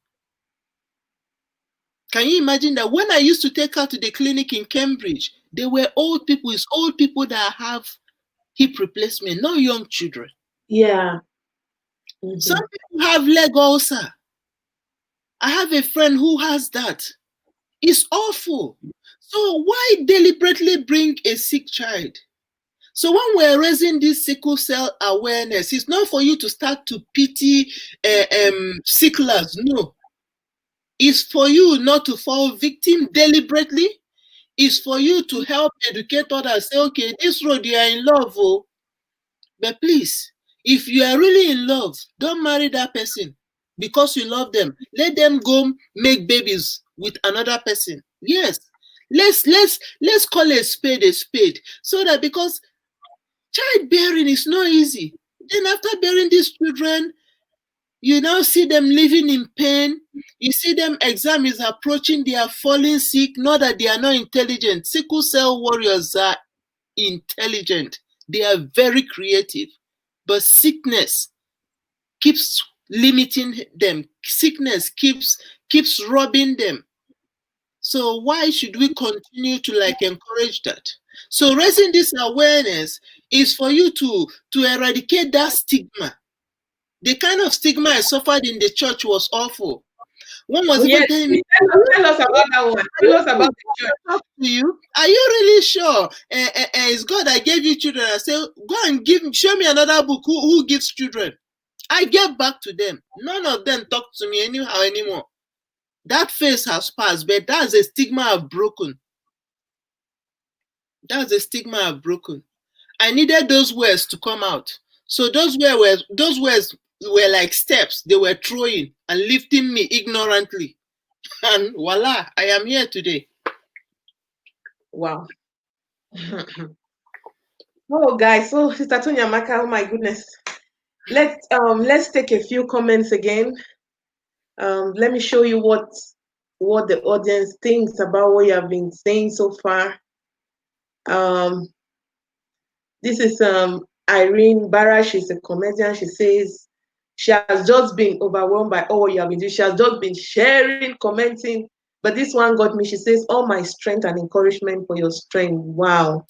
Can you imagine that when I used to take her to the clinic in Cambridge, they were old people. It's old people that have hip replacement, not young children. Yeah. Some people have leg ulcer. I have a friend who has that. It's awful. So why deliberately bring a sick child? So when we're raising this sickle cell awareness, it's not for you to start to pity sicklers. No. It's for you not to fall victim deliberately. It's for you to help educate others. Say, okay, this road you are in love, oh, but please, if you are really in love, don't marry that person because you love them. Let them go make babies with another person. Yes, let's call a spade, so that, because childbearing is not easy. Then after bearing these children, you now see them living in pain. You see them, exam is approaching, they are falling sick. Not that they are not intelligent. Sickle cell warriors are intelligent. They are very creative. But sickness keeps limiting them. Sickness keeps robbing them. So why should we continue to encourage that? So raising this awareness is for you to eradicate that stigma. The kind of stigma I suffered in the church was awful. One was even Yes, telling me, please tell us about that one. are Tell you us sure about the God church. talk to you? Are you really sure? It's God that gave you children. I say, go and show me another book who gives children. I get back to them. None of them talk to me anyhow anymore. That phase has passed, but that's a stigma I've broken. That's a stigma I've broken. I needed those words to come out. So those words were like steps they were throwing and lifting me ignorantly. And voila, I am here today. Wow. Oh, guys. So, Sister Toniaamaka, oh my goodness. Let's take a few comments again. Let me show you what the audience thinks about what you have been saying so far. Um, this is Irene Barra. She's a comedian. She says she has just been overwhelmed by all you have been doing. She has just been sharing, commenting. But this one got me. She says, "All my strength and encouragement for your strength." Wow.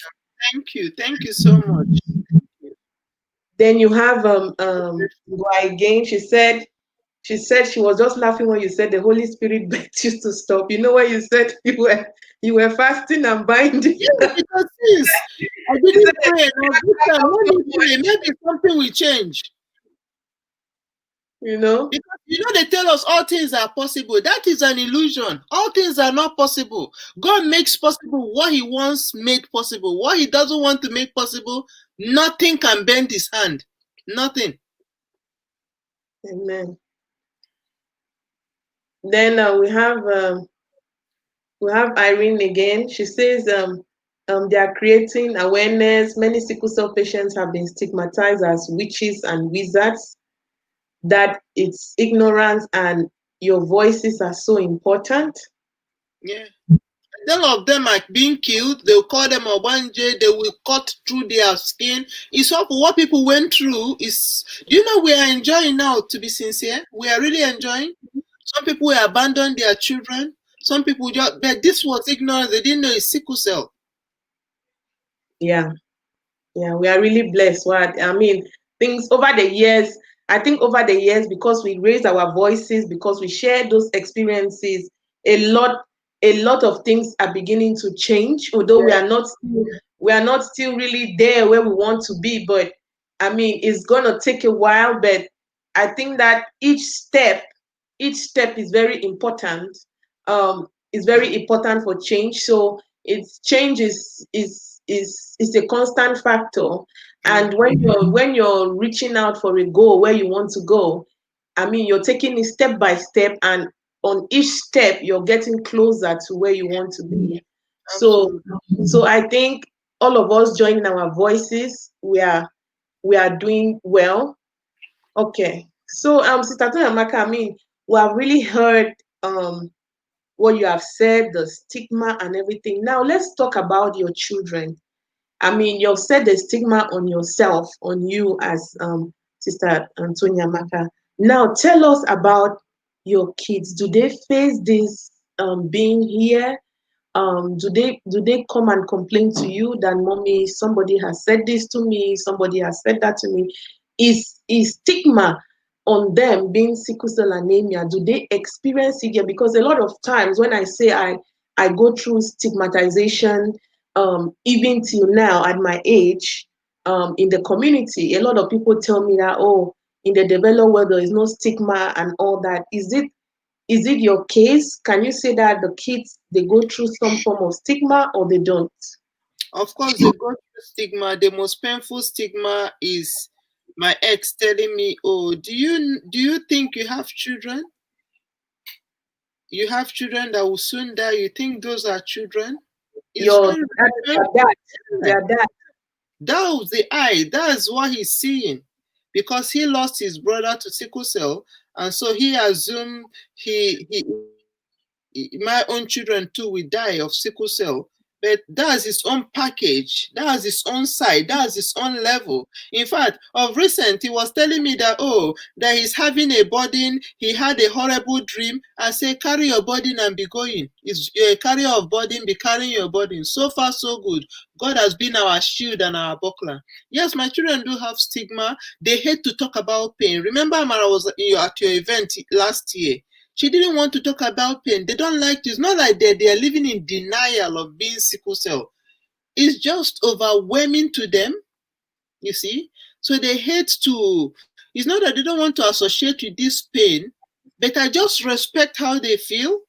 Thank you. Thank you so much. Then you have again. She said she was just laughing when you said the Holy Spirit begged you to stop. You know when you said you were fasting and binding. Yes, because since I She said, didn't pray enough this time, let me pray. Maybe something will change. you know. Because they tell us all things are possible. That is an illusion. All things are not possible. God makes possible what He wants made possible. What He doesn't want to make possible, nothing can bend His hand. Nothing. Amen. Then we have Irene again. She says they are creating awareness. Many sickle cell patients have been stigmatized as witches and wizards. That it's ignorance and your voices are so important. Yeah. All of them are being killed. They'll call them a Obanje. They will cut through their skin. It's all for what people went through. Do you know we are enjoying now, to be sincere? We are really enjoying. Some people will abandon their children. Some people but this was ignorance. They didn't know it's sickle cell. Yeah. Yeah, we are really blessed. I mean, things over the years, I think over the years, because we raised our voices, because we shared those experiences, a lot of things are beginning to change. Although Yeah. we are not still really there where we want to be. But I mean, it's gonna take a while. But I think that each step is very important. Is very important for change. So it's change is a constant factor. Mm. And when you're reaching out for a goal where you want to go, I mean, you're taking it step by step, and on each step you're getting closer to where you want to be. So Absolutely. so I think all of us joining our voices, we are doing well. Okay. So Sister Toniaamaka, I mean, we have really heard what you have said, the stigma and everything. Now let's talk about your children. I mean, you've said the stigma on yourself, on you as Sister Toniaamaka. Now tell us about your kids. Do they face this being here? Do they come and complain to you that, mommy, somebody has said this to me, somebody has said that to me? Is stigma on them being sickle cell anemia? Do they experience it here? Because a lot of times when I say I go through stigmatization, even till now at my age, in the community, a lot of people tell me that, oh, in the developed world there is no stigma and all that. Is it your case? Can you say that the kids, they go through some form of stigma or they don't? Of course, they go through stigma. The most painful stigma is my ex telling me, "Oh, do you think you have children? You have children that will soon die. You think those are children?" It's Your very, that, very their dad, painful. their dad. That was the eye. That's what he's seeing, because he lost his brother to sickle cell, and so he assumed my own children too will die of sickle cell. But that's his own package, that's his own side, that's his own level. In fact, of recent, he was telling me that, oh, that he's having a burden, he had a horrible dream. I say, carry your burden and be going. It's you're a carrier of burden, be carrying your burden. So far, so good. God has been our shield and our buckler. Yes, my children do have stigma. They hate to talk about pain. Remember, Mara was at your event last year. She didn't want to talk about pain. They don't like it. It's not like they are living in denial of being sickle cell. It's just overwhelming to them, you see. So they hate to, it's not that they don't want to associate with this pain, but I just respect how they feel.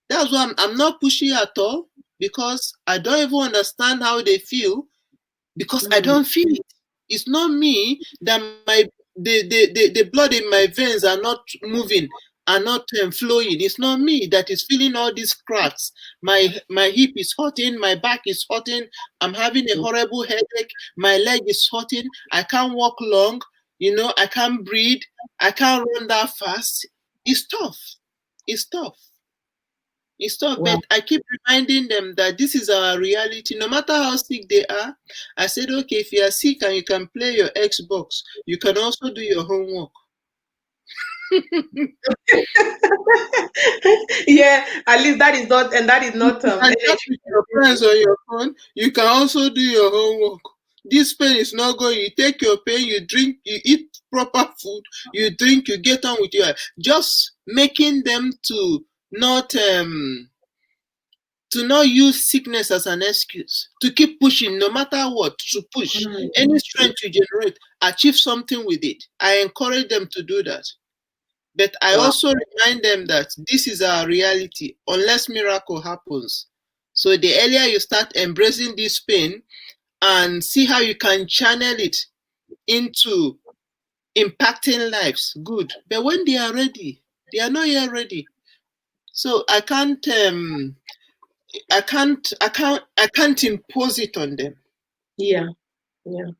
That's why I'm not pushy at all, because I don't even understand how they feel, because I Mm, don't feel it. It's not me that the blood in my veins are not moving, are not flowing. It's not me that is feeling all these cracks. My hip is hurting, my back is hurting, I'm having a horrible headache, my leg is hurting, I can't walk long, I can't breathe, I can't run that fast. It's tough. It's tough. It's tough, wow. but I keep reminding them that this is our reality. No matter how sick they are, I said, okay, if you are sick and you can play your Xbox, you can also do your homework. Yeah, at least that is not, and that is If not you can chat energy with your friends consuming. on your phone, you can also do your homework. This pain is not going. You take your pain, you drink, you eat proper food, you drink, you get on with your life. Just making them not um to not use sickness as an excuse, to keep pushing no matter what, to push Mm, any strength you generate, achieve something with it. I encourage them to do that. But I wow. also remind them that this is our reality unless miracle happens. So the earlier you start embracing this pain and see how you can channel it into impacting lives, good. But when they are ready, they are not yet ready. So I can't impose it on them. Yeah, yeah,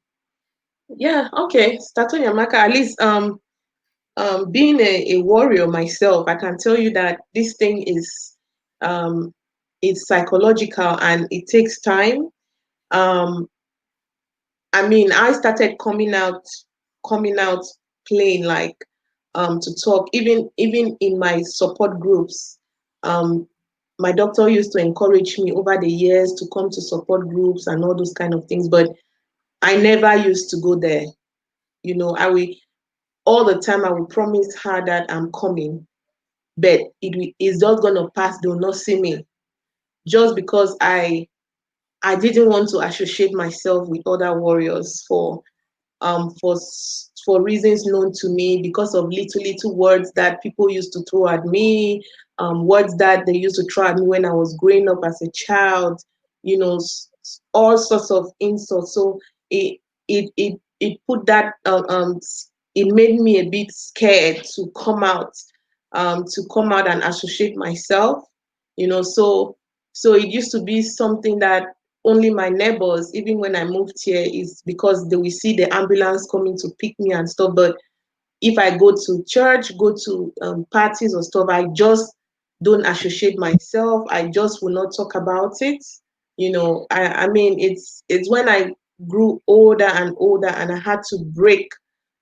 yeah. Okay, Toniaamaka. At least, being a warrior myself, I can tell you that this thing um, it's psychological and it takes time. Um, I mean, I started coming out plain, like, to talk, even in my support groups. Um, my doctor used to encourage me over the years to come to support groups and all those kind of things, but I never used to go there. I will all the time. I will promise her that I'm coming, but it's just gonna pass. They'll not see me just because I didn't want to associate myself with other warriors for reasons known to me, because of little words that people used to throw at me, words that they used to throw at me when I was growing up as a child, all sorts of insults. So it put that it made me a bit scared to come out and associate myself, so it used to be something that only my neighbors, even when I moved here, is because they will see the ambulance coming to pick me and stuff. But if I go to church, go to parties or stuff, I just don't associate myself. I just will not talk about it. I mean, it's when I grew older and older, and I had to break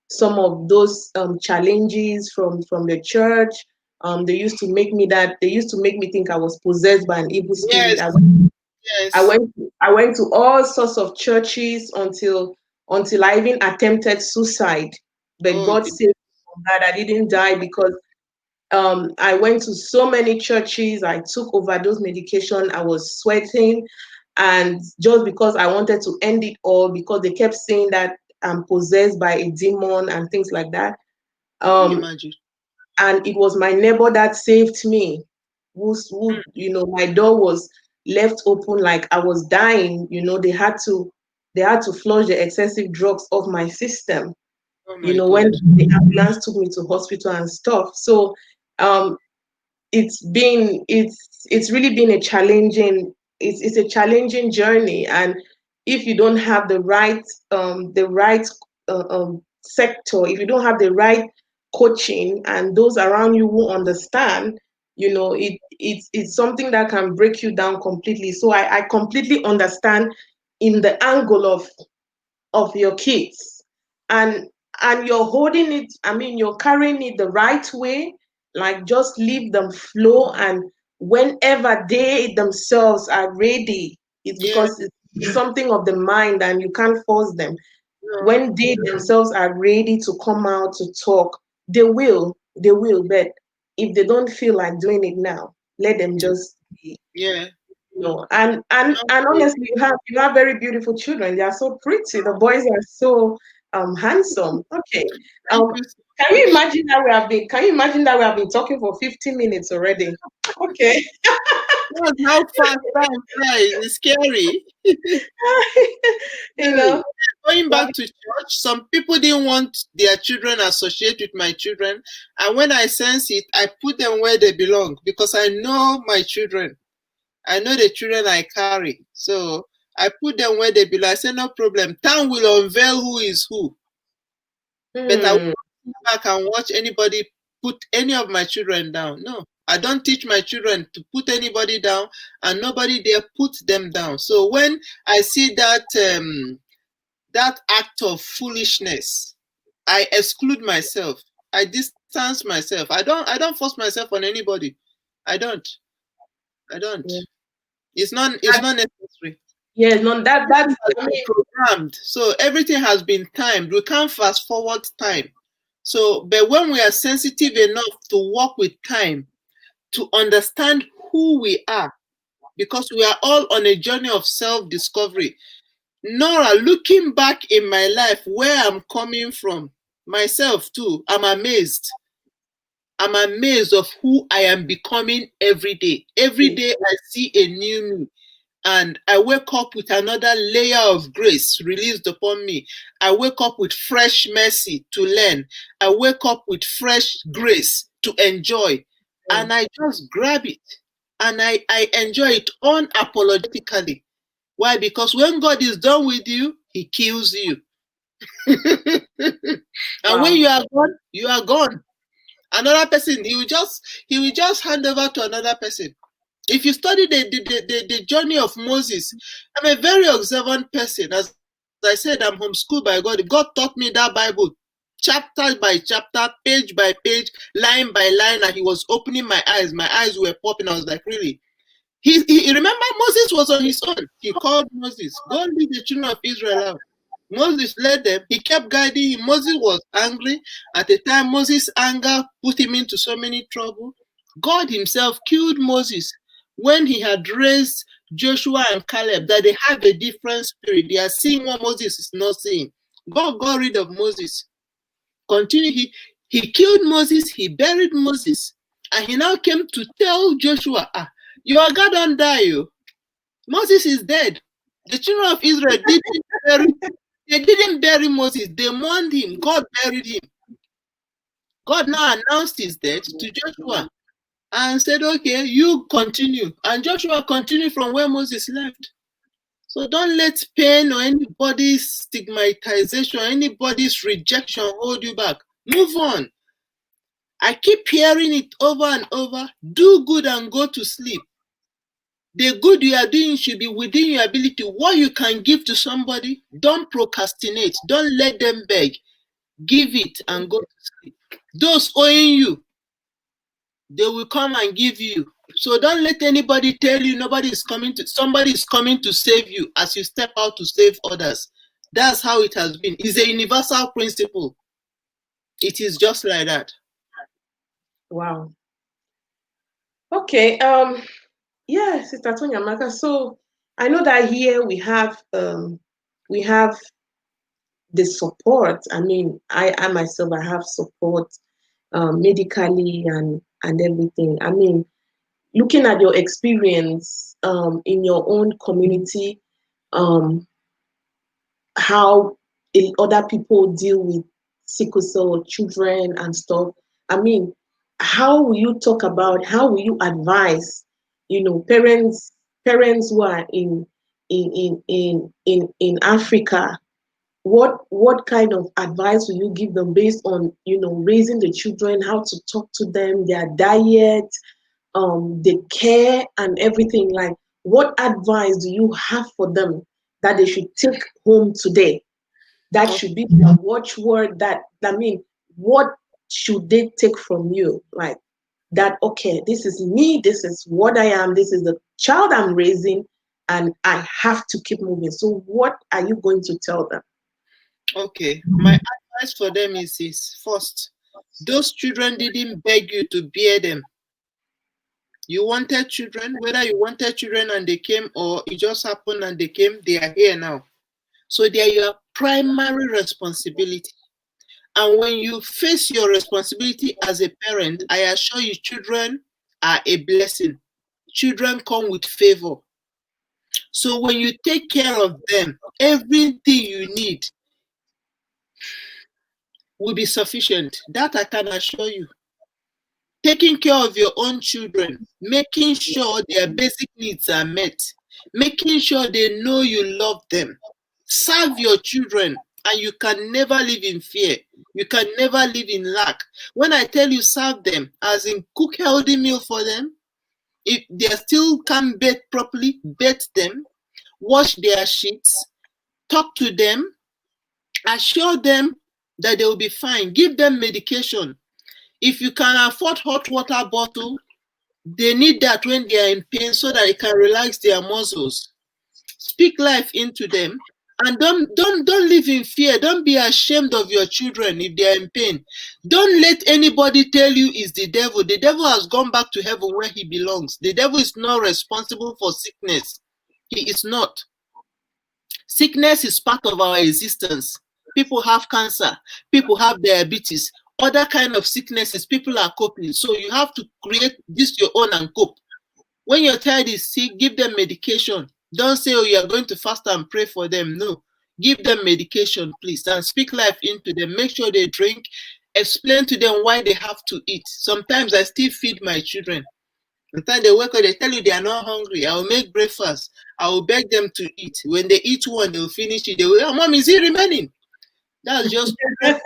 some of those challenges from the church. They used to make me think I was possessed by an evil spirit. Yes, I yes. went I went to all sorts of churches until I even attempted suicide. But Oh, God saved me from that. I didn't die because I went to so many churches. I took overdose medication. I was sweating, and just because I wanted to end it all, because they kept saying that I'm possessed by a demon and things like that. can you Um, imagine? and it was my neighbor that saved me. My door was left open like I was dying. They had to flush the excessive drugs off my system, Oh my when God. the ambulance took me to hospital and stuff. So um it's really been it's a challenging journey. And if you don't have the right sector, if you don't have the right coaching and those around you who understand, it's something that can break you down completely. So I completely understand in the angle of your kids, and you're holding it, I mean, you're carrying it the right way, like just leave them flow, and whenever they themselves are ready, it's Yeah. because it's something of the mind and you can't force them. No. When they themselves are ready to come out to talk, they will, but if they don't feel like doing it now, let them just be. Yeah. And honestly, you have very beautiful children. They are so pretty. The boys are so handsome. Okay. Thank Um you so can you much. imagine that we have been talking for 50 minutes already? Okay. That's how fast time flies. It's scary. you Scary. know, Going we have back to church, some people didn't want their children associate with my children. And when I sense it, I put them where they belong because I know my children. I know the children I carry. So I put them where they belong. I say, no problem. Time will unveil who is who. But I won't hmm, go back and watch anybody put any of my children down. No, I don't teach my children to put anybody down, and nobody there put them down. So when I see that act of foolishness, I exclude myself. I distance myself. I don't force myself on anybody. I don't. I don't. yeah. It's not necessary. Yes, no, Everything has I been mean, programmed. So everything has been timed. We can't fast forward time. So, but when we are sensitive enough to work with time, to understand who we are, because we are all on a journey of self discovery. Nora, looking back in my life, where I'm coming from, myself too, I'm amazed. I'm amazed of who I am becoming every day. Every day I see a new me. And I wake up with another layer of grace released upon me. I wake up with fresh mercy to learn. I wake up with fresh grace to enjoy. hmm, And I just grab it and I enjoy it unapologetically. Why? Because when God is done with you, He kills you. And when wow. you are gone, you are gone. Another person, he will just hand over to another person. If you study the journey of Moses, I'm a very observant person. As I said, I'm homeschooled by God. God taught me that Bible chapter by chapter, page by page, line by line, and He was opening my eyes. My eyes were popping. I was like, really? He remember Moses was on his own. He called Moses, go lead the children of Israel out. Moses led them. He kept guiding him. Moses was angry. At the time, Moses' anger put him into so many trouble. God himself killed Moses when he had raised Joshua and Caleb, that they have a different spirit. They are seeing what Moses is not seeing. God got rid of Moses. Continue. He killed Moses. He buried Moses. And he now came to tell Joshua, your God don't die. You. Moses is dead. The children of Israel didn't bury Moses. They mourned him. God buried him. God now announced his death to Joshua and said, okay, you continue. And Joshua continued from where Moses left. So don't let pain or anybody's stigmatization, anybody's rejection hold you back. Move on. I keep hearing it over and over. Do good and go to sleep. The good you are doing should be within your ability. What you can give to somebody, don't procrastinate. Don't let them beg. Give it and go to sleep. Those owing you, they will come and give you. So don't let anybody tell you somebody is coming to save you as you step out to save others. That's how it has been. It's a universal principle. It is just like that. Wow. Okay. Yeah, Sister Toniaamaka. So I know that here we have the support. I mean, I myself, I have support medically and everything. I mean, looking at your experience in your own community, um, how other people deal with sickle cell children and stuff. I mean, how will you advise, parents who are in Africa, what kind of advice will you give them based on raising the children, how to talk to them, their diet, the care and everything. Like, what advice do you have for them that they should take home today? That Oh, should be the watchword. That, I mean, what should they take from you? Like that, okay, this is me, this is what I am, this is the child I'm raising, and I have to keep moving. So what are you going to tell them? okay. My advice for them is first, those children didn't beg you to bear them. You wanted children, whether you wanted children and they came, or it just happened and they came, they are here now. So they are your primary responsibility. And when you face your responsibility as a parent, I assure you, children are a blessing. Children come with favor. So when you take care of them, everything you need will be sufficient. That I can assure you. Taking care of your own children, making sure their basic needs are met, making sure they know you love them. Serve your children, and you can never live in fear. You can never live in lack. When I tell you serve them, as in cook healthy meal for them, if they still can't bathe properly, bathe them, wash their sheets, talk to them, assure them that they will be fine, give them medication. If you can afford hot water bottle, they need that when they are in pain so that it can relax their muscles. Speak life into them, and don't live in fear. Don't be ashamed of your children if they are in pain. Don't let anybody tell you it's the devil. The devil has gone back to heaven where he belongs. The devil is not responsible for sickness. He is not. Sickness is part of our existence. People have cancer, people have diabetes, other kind of sicknesses, people are coping. So you have to create this your own and cope. When your child is sick, give them medication. Don't say, oh, you are going to fast and pray for them. No. Give them medication, please, and speak life into them. Make sure they drink. Explain to them why they have to eat. Sometimes I still feed my children. Sometimes they wake up, they tell you they are not hungry. I will make breakfast. I will beg them to eat. When they eat one, they will finish it. They will, oh, mom, is it remaining? That's just children.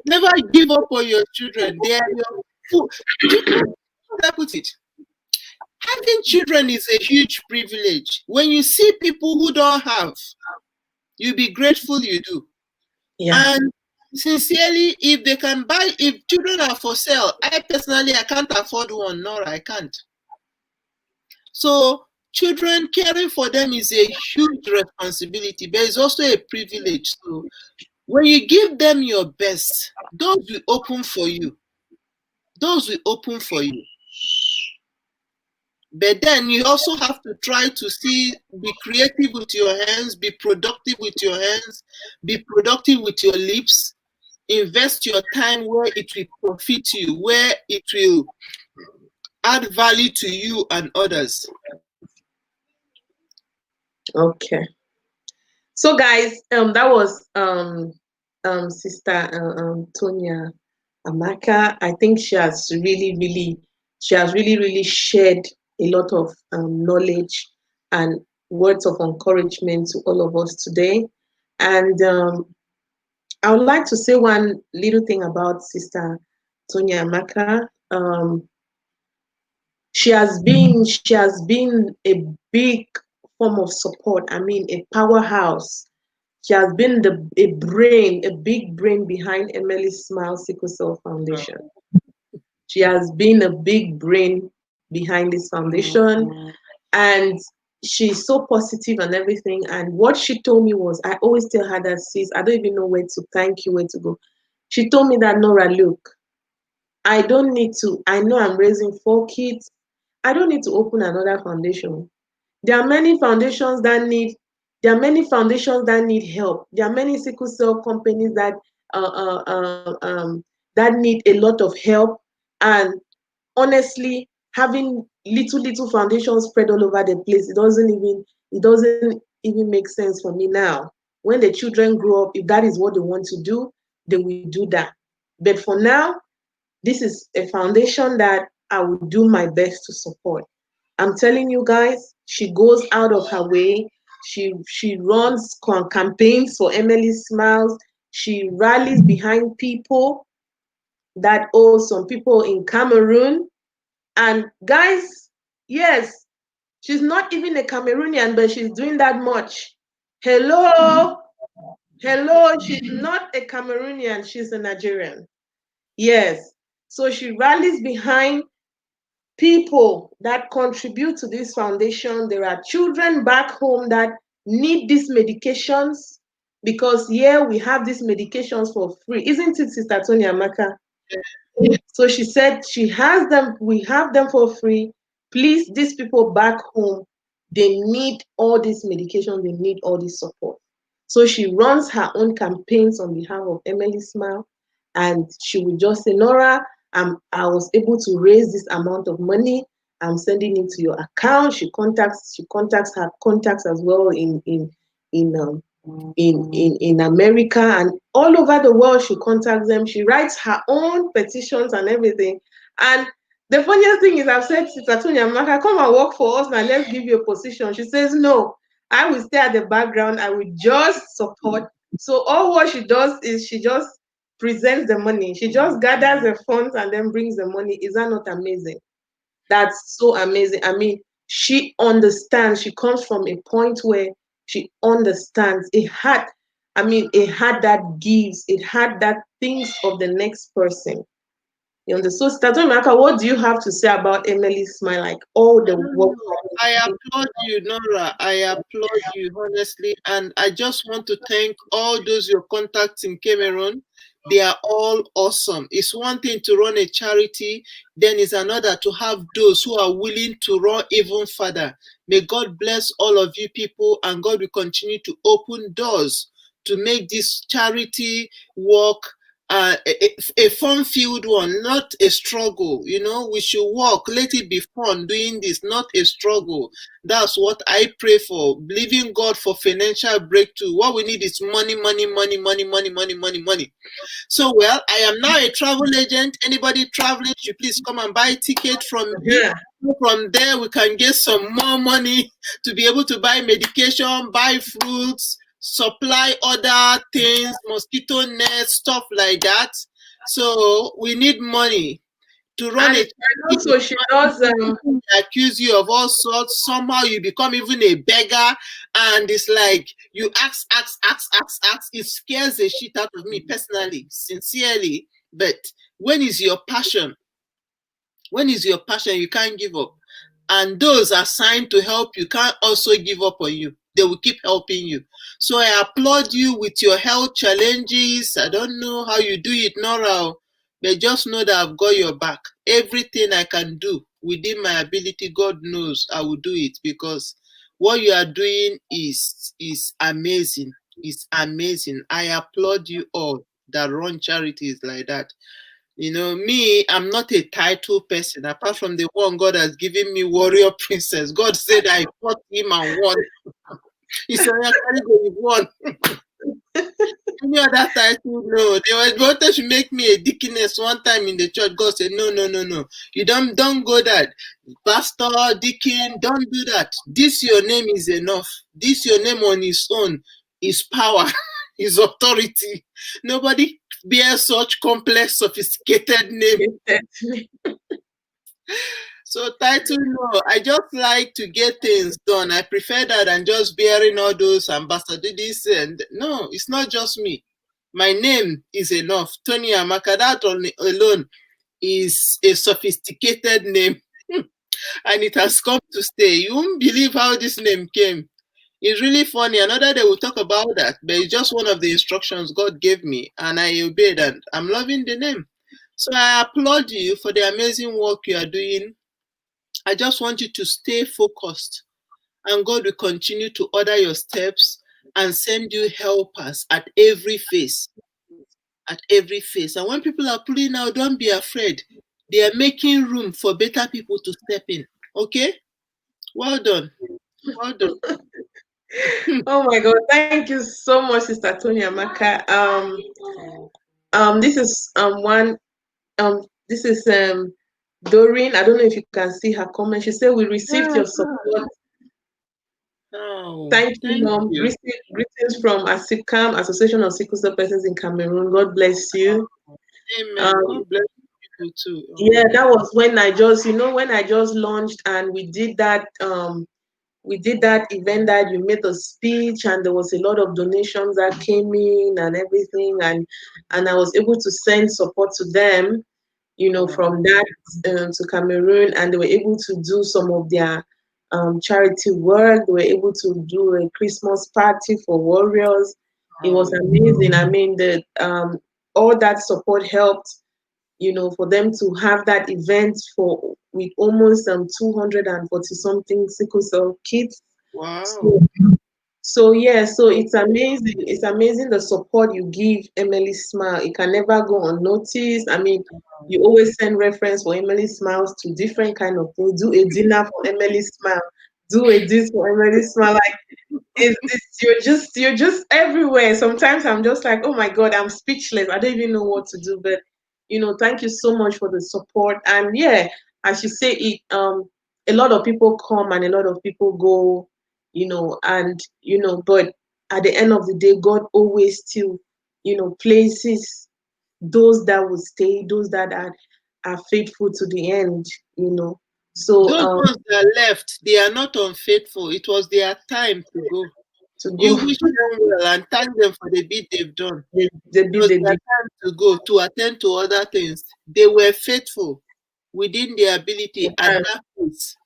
Never give up on your children. They are your food. How do I put it? Having children is a huge privilege. When you see people who don't have, you be grateful you do. Yeah. And sincerely, if they can buy, if children are for sale, I personally, I can't afford one. No, I can't. So children, caring for them is a huge responsibility, but it's also a privilege. So when you give them your best, doors will open for you. Doors will open for you. But then you also have to try to be creative with your hands, be productive with your hands, be productive with your lips. Invest your time where it will profit you, where it will add value to you and others. Okay. So guys, that was Sister Toniaamaka. I think she has really shared a lot of knowledge and words of encouragement to all of us today. And I would like to say one little thing about Sister Toniaamaka. She has been a big form of support. I mean, a powerhouse. She has been a big brain behind Emeli Smile Sickle Cell Foundation. She has been a big brain behind this foundation, and she's so positive and everything. And what she told me was, I always tell her that, sis, I don't even know where to thank you, where to go. She told me that, Nora, look, I don't need to. I know I'm raising 4 kids. I don't need to open another foundation. There are many foundations that need there are many foundations that need help. There are many sickle cell companies uh, uh, uh, um, that need a lot of help. And honestly, having little foundations spread all over the place, it doesn't even make sense for me now. When the children grow up, if that is what they want to do, they will do that. But for now, this is a foundation that I will do my best to support. I'm telling you guys, she goes out of her way. She runs campaigns for Emeli Smiles. She rallies behind people. that owes some people in Cameroon. And guys, yes, she's not even a Cameroonian, but she's doing that much. Hello, hello, she's not a Cameroonian, she's a Nigerian. Yes. So she rallies behind people that contribute to this foundation. There are children back home that need these medications because here we have these medications for free. Isn't it, Sister Toniaamaka? So she said she has them, we have them for free. Please, these people back home, they need all this medication, they need all this support. So she runs her own campaigns on behalf of Emeli Smile, and she will just say, Nora, I was able to raise this amount of money. I'm sending it to your account. She contacts her contacts as well in in America and all over the world. She contacts them. She writes her own petitions and everything. And the funniest thing is, I've said, Sister Toniaamaka, come and work for us now. Let's give you a position. She says, no, I will stay at the background. I will just support. So all what she does is she just presents the money. She just gathers the funds and then brings the money. Is that not amazing? That's so amazing. I mean, she understands. She comes from a point where she understands. I mean, it had that gives, it had that thinks of the next person. You understand? So, Tatomaka, what do you have to say about Emily's smile? Like all I the don't work. know. I applaud you, Nora. I applaud you, honestly. And I just want to thank all those your contacts in Cameroon. They are all awesome. It's one thing to run a charity, then it's another to have those who are willing to run even further. May God bless all of you people, and God will continue to open doors to make this charity work a fun-filled one, not a struggle. You know, we should work. Let it be fun doing this, not a struggle. That's what I pray for. Believing God for financial breakthrough. What we need is money, money, money, money, money, money, money, money. So, well, I am now a travel agent. Anybody traveling should please come and buy a ticket from me. Yeah. From there, we can get some more money to be able to buy medication, buy fruits, supply other things, mosquito nets, stuff like that. So we need money to run And, a and charity. also she does They accuse you of all sorts. Somehow you become even a beggar, and it's like you ask, ask, ask, ask, ask. It scares the shit out of me personally, sincerely. But when is your passion? When is your passion, you can't give up. And those assigned to help you can't also give up on you. They will keep helping you. So I applaud you with your health challenges. I don't know how you do it, Nora, but just know that I've got your back. Everything I can do within my ability, God knows I will do it, because what you are doing is amazing. It's amazing. I applaud you all that run charities like that. You know, me, I'm not a title person. Apart from the one God has given me, warrior princess. God said I fought him and won. He said I carry the one. Any other title, no. They were wanted to make me a deaconess one time in the church. God said, no, no, no, no. You don't go that. Pastor, deacon, don't do that. This your name is enough. This your name on its own is power, is authority. Nobody bears such complex, sophisticated name. So title, no, I just like to get things done. I prefer that than just bearing all those ambassador this and no, it's not just me. My name is enough. Toniaamaka, that alone is a sophisticated name and it has come to stay. You won't believe how this name came. It's really funny. Another day we'll talk about that, but it's just one of the instructions God gave me and I obeyed and I'm loving the name. So I applaud you for the amazing work you are doing. I just want you to stay focused, and God will continue to order your steps and send you helpers at every phase. At every phase. And when people are pulling out, don't be afraid. They are making room for better people to step in. Okay? Well done. Well done. Oh my God! Thank you so much, Sister Toniaamaka. This is one. This is Doreen. I don't know if you can see her comment. She said, "We received your support. Oh, Thank you, thank Mom. you. Greetings from ASICAM, Association of Sickle Cell Persons in Cameroon. God bless you." Amen. Um, God bless people too. yeah, that was when I just, when I just launched and we did that event that you made a speech and there was a lot of donations that came in and everything, and I was able to send support to them, Wow. from that to Cameroon, and they were able to do some of their charity work. They were able to do a Christmas party for warriors. It was Wow. amazing. I mean, the all that support helped, for them to have that event for with almost 240 something sickle cell kids. Wow. So, so yeah, so it's amazing. It's amazing the support you give Emeli Smile. It can never go unnoticed. I mean, you always send reference for Emeli Smiles to different kind of things. Do a dinner for Emeli Smile. Do a this for Emeli Smile. Like you're just everywhere. Sometimes I'm just like, oh my God, I'm speechless. I don't even know what to do. But thank you so much for the support. And yeah, as you say it, a lot of people come and a lot of people go, and but at the end of the day, God always still, places those that will stay, those that are faithful to the end. So Those ones that left, they are not unfaithful. It was their time to go. to You go, wish them well and thank them for the bit they've done. they It be was the their big time to go to attend to other things. They were faithful within their ability at time. that phase.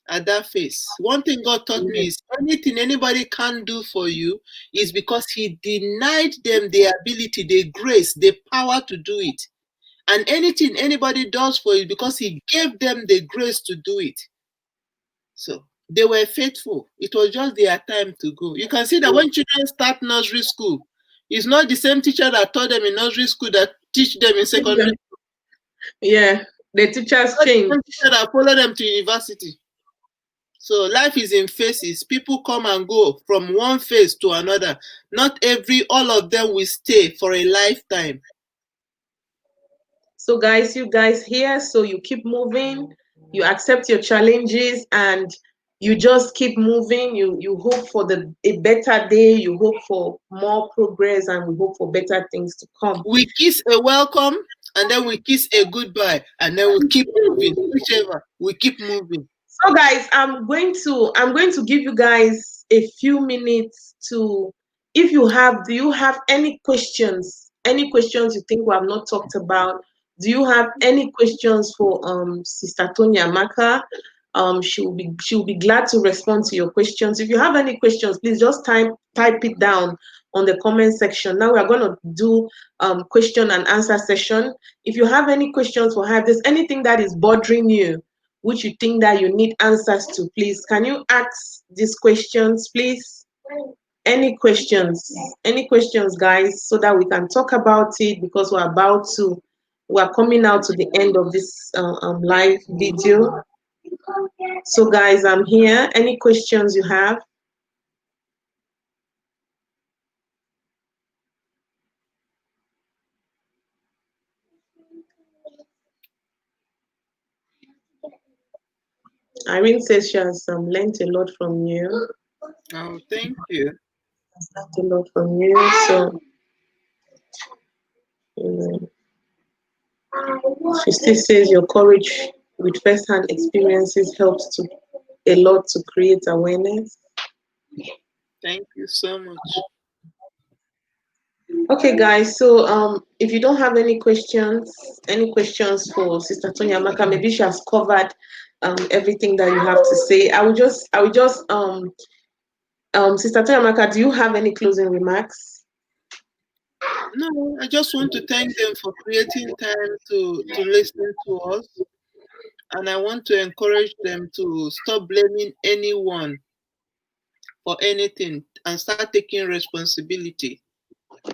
At that phase. One thing God taught me is anything anybody can do for you is because He denied them the ability, the grace, the power to do it. And anything anybody does for you because He gave them the grace to do it. So they were faithful. It was just their time to go. You can see that when children start nursery school, it's not the same teacher that taught them in nursery school that teach them in secondary school. Yeah, the teachers Not the change. same teacher that follow them to university. So life is in phases. People come and go from one phase to another. Not all of them will stay for a lifetime. So guys, you guys here, so you keep moving, you accept your challenges, and you just keep moving. You hope for a better day, you hope for more progress, and we hope for better things to come. We kiss a welcome and then we kiss a goodbye and then we keep moving. Whichever, we keep moving. So guys, I'm going to give you guys a few minutes to, if do you have any questions? Any questions you think we have not talked about? Do you have any questions for Sister Toniaamaka? She'll be glad to respond to your questions. If you have any questions, please just type it down on the comment section. Now we are going to do question and answer session. If you have any questions for her, if there's anything that is bothering you, which you think that you need answers to, please can you ask these questions, please? Any questions, guys, so that we can talk about it, because we're coming out to the end of this live video. So guys, I'm here. Any questions you have? Irene says she has learned a lot from you. Oh, thank you. Learned a lot from you. So you she still says your courage with first-hand experiences helps to a lot to create awareness. Thank you so much. Okay, guys. So if you don't have any questions for Sister Toniaamaka, maybe she has covered everything that you have to say. Sister Toniaamaka, do you have any closing remarks? No, I just want to thank them for creating time to listen to us. And I want to encourage them to stop blaming anyone for anything and start taking responsibility.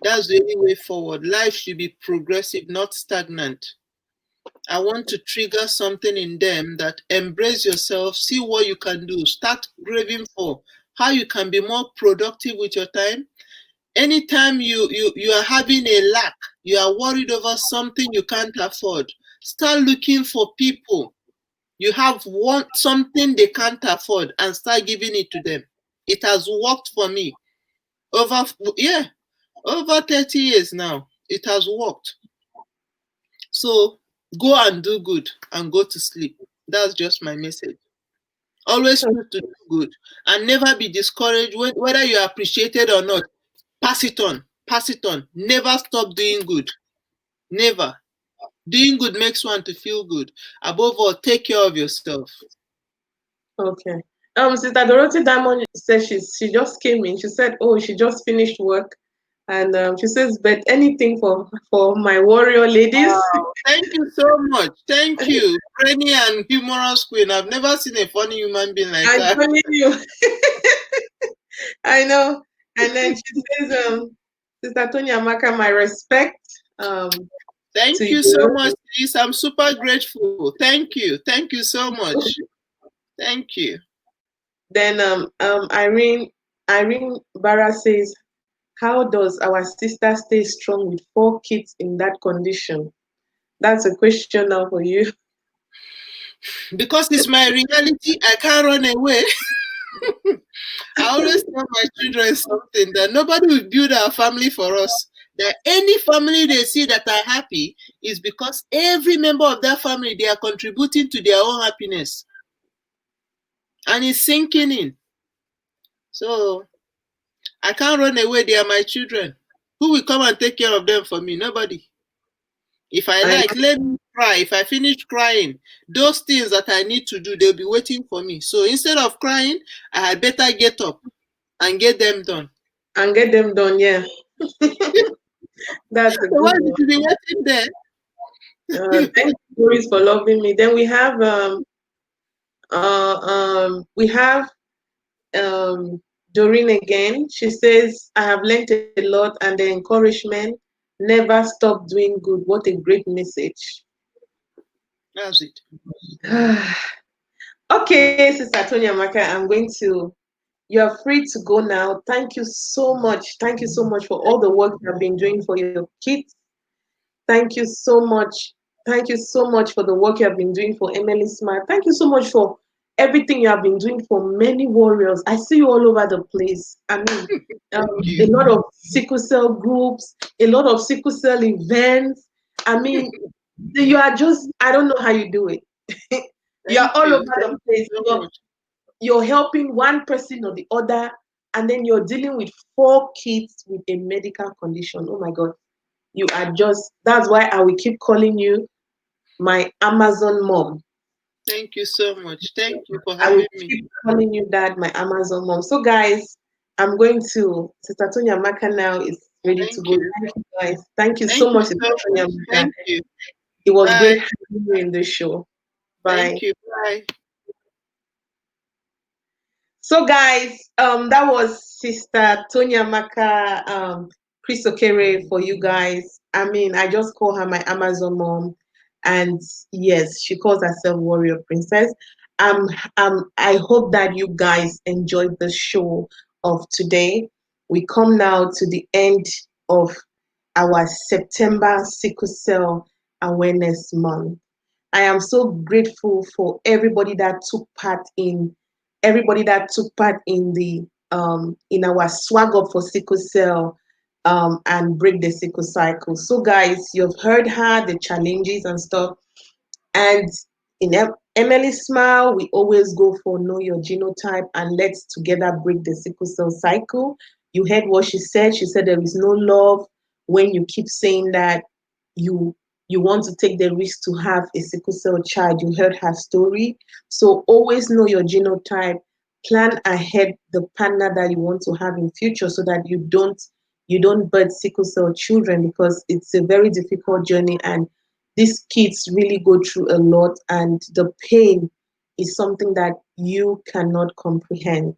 That's the only way forward. Life should be progressive, not stagnant. I want to trigger something in them that embrace yourself, see what you can do, start craving for how you can be more productive with your time. Anytime you are having a lack, you are worried over something you can't afford, start looking for people you have want something they can't afford and start giving it to them. It has worked for me over, yeah, over 30 years now. It has worked. So go and do good and go to sleep. That's just my message. Always choose to do good and never be discouraged whether you are appreciated or not. Pass it on. Pass it on. Never stop doing good. Never. Doing good makes one to feel good. Above all, take care of yourself. Okay. Sister Dorothy Diamond said she just came in. She said, "Oh, she just finished work," and she says, "But anything for my warrior ladies." Wow. Thank you so much. Thank you. Brainy and humorous queen. I've never seen a funny human being like I'm her. telling you, I know. And then she says, "Sister Toniaamaka, my respect to Thank you so you." much, sis. I'm super grateful. Thank you. Thank you so much. Thank you. Then Irene Barra says, "How does our sister stay strong with 4 kids in that condition?" That's a question now for you. Because it's my reality, I can't run away. I always tell my children something that nobody will build our family for us. That any family they see that are happy is because every member of that family they are contributing to their own happiness. And it's sinking in. So I can't run away, they are my children. Who will come and take care of them for me? Nobody. If I I like, let me cry. If I finish crying, those things that I need to do, they'll be waiting for me. So instead of crying, I had better get up and get them done. and get them done. Yeah, that's a So why good did one. you be waiting there? Thank you, Doris, for loving me. Then we have Doreen again. She says, "I have learned a lot, and the encouragement, never stop doing good." What a great message. That's it. Okay, Sister Toniaamaka, I'm going to. You're free to go now. Thank you so much. Thank you so much for all the work you have been doing for your kids. Thank you so much. Thank you so much for the work you have been doing for Emeli Smart. Thank you so much for everything you have been doing for many warriors. I see you all over the place. I mean, Thank a you. lot of sickle cell groups, a lot of sickle cell events. I mean, you are just, I don't know how you do it. You are Thank all over you. the Thank you place. so much. You're helping one person or the other, and then you're dealing with 4 kids with a medical condition. Oh my God. You are just, that's why I will keep calling you my Amazon mom. Thank you so much. Thank you for I will having me. keep calling you that, my Amazon mom. So, guys, I'm going to, Sister Toniaamaka now is ready to Thank go. you. Thank you, guys. Thank you Thank so you much, Sister so much. Toniaamaka. Thank you. It was Bye. great having you in the show. Bye. Thank you. Bye. So, guys, that was Sister Toniaamaka, Chrisokere for you guys. I mean, I just call her my Amazon mom, and yes, she calls herself Warrior Princess. Um, I hope that you guys enjoyed the show of today. We come now to the end of our September Sickle Cell Awareness Month. I am so grateful for everybody that took part in our swag up for sickle cell and break the sickle cycle. So guys, you've heard her, the challenges and stuff. And in Emeli Smile, we always go for know your genotype and let's together break the sickle cell cycle. You heard what she said. She said there is no love when you keep saying that you you want to take the risk to have a sickle cell child. You heard her story. So always know your genotype. Plan ahead the partner that you want to have in future so that you don't birth sickle cell children because it's a very difficult journey and these kids really go through a lot and the pain is something that you cannot comprehend.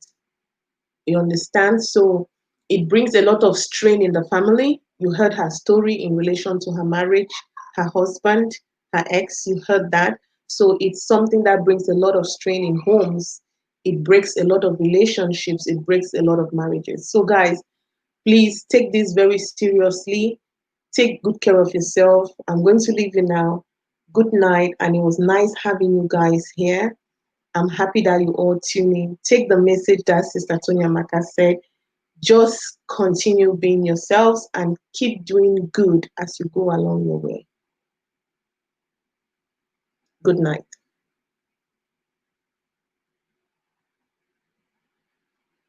You understand? So it brings a lot of strain in the family. You heard her story in relation to her marriage, her husband, her ex. You heard that. So it's something that brings a lot of strain in homes. It breaks a lot of relationships. It breaks a lot of marriages. So, guys, please take this very seriously. Take good care of yourself. I'm going to leave you now. Good night. And it was nice having you guys here. I'm happy that you all tune in. Take the message that Sister Toniaamaka said. Just continue being yourselves and keep doing good as you go along your way. Good night.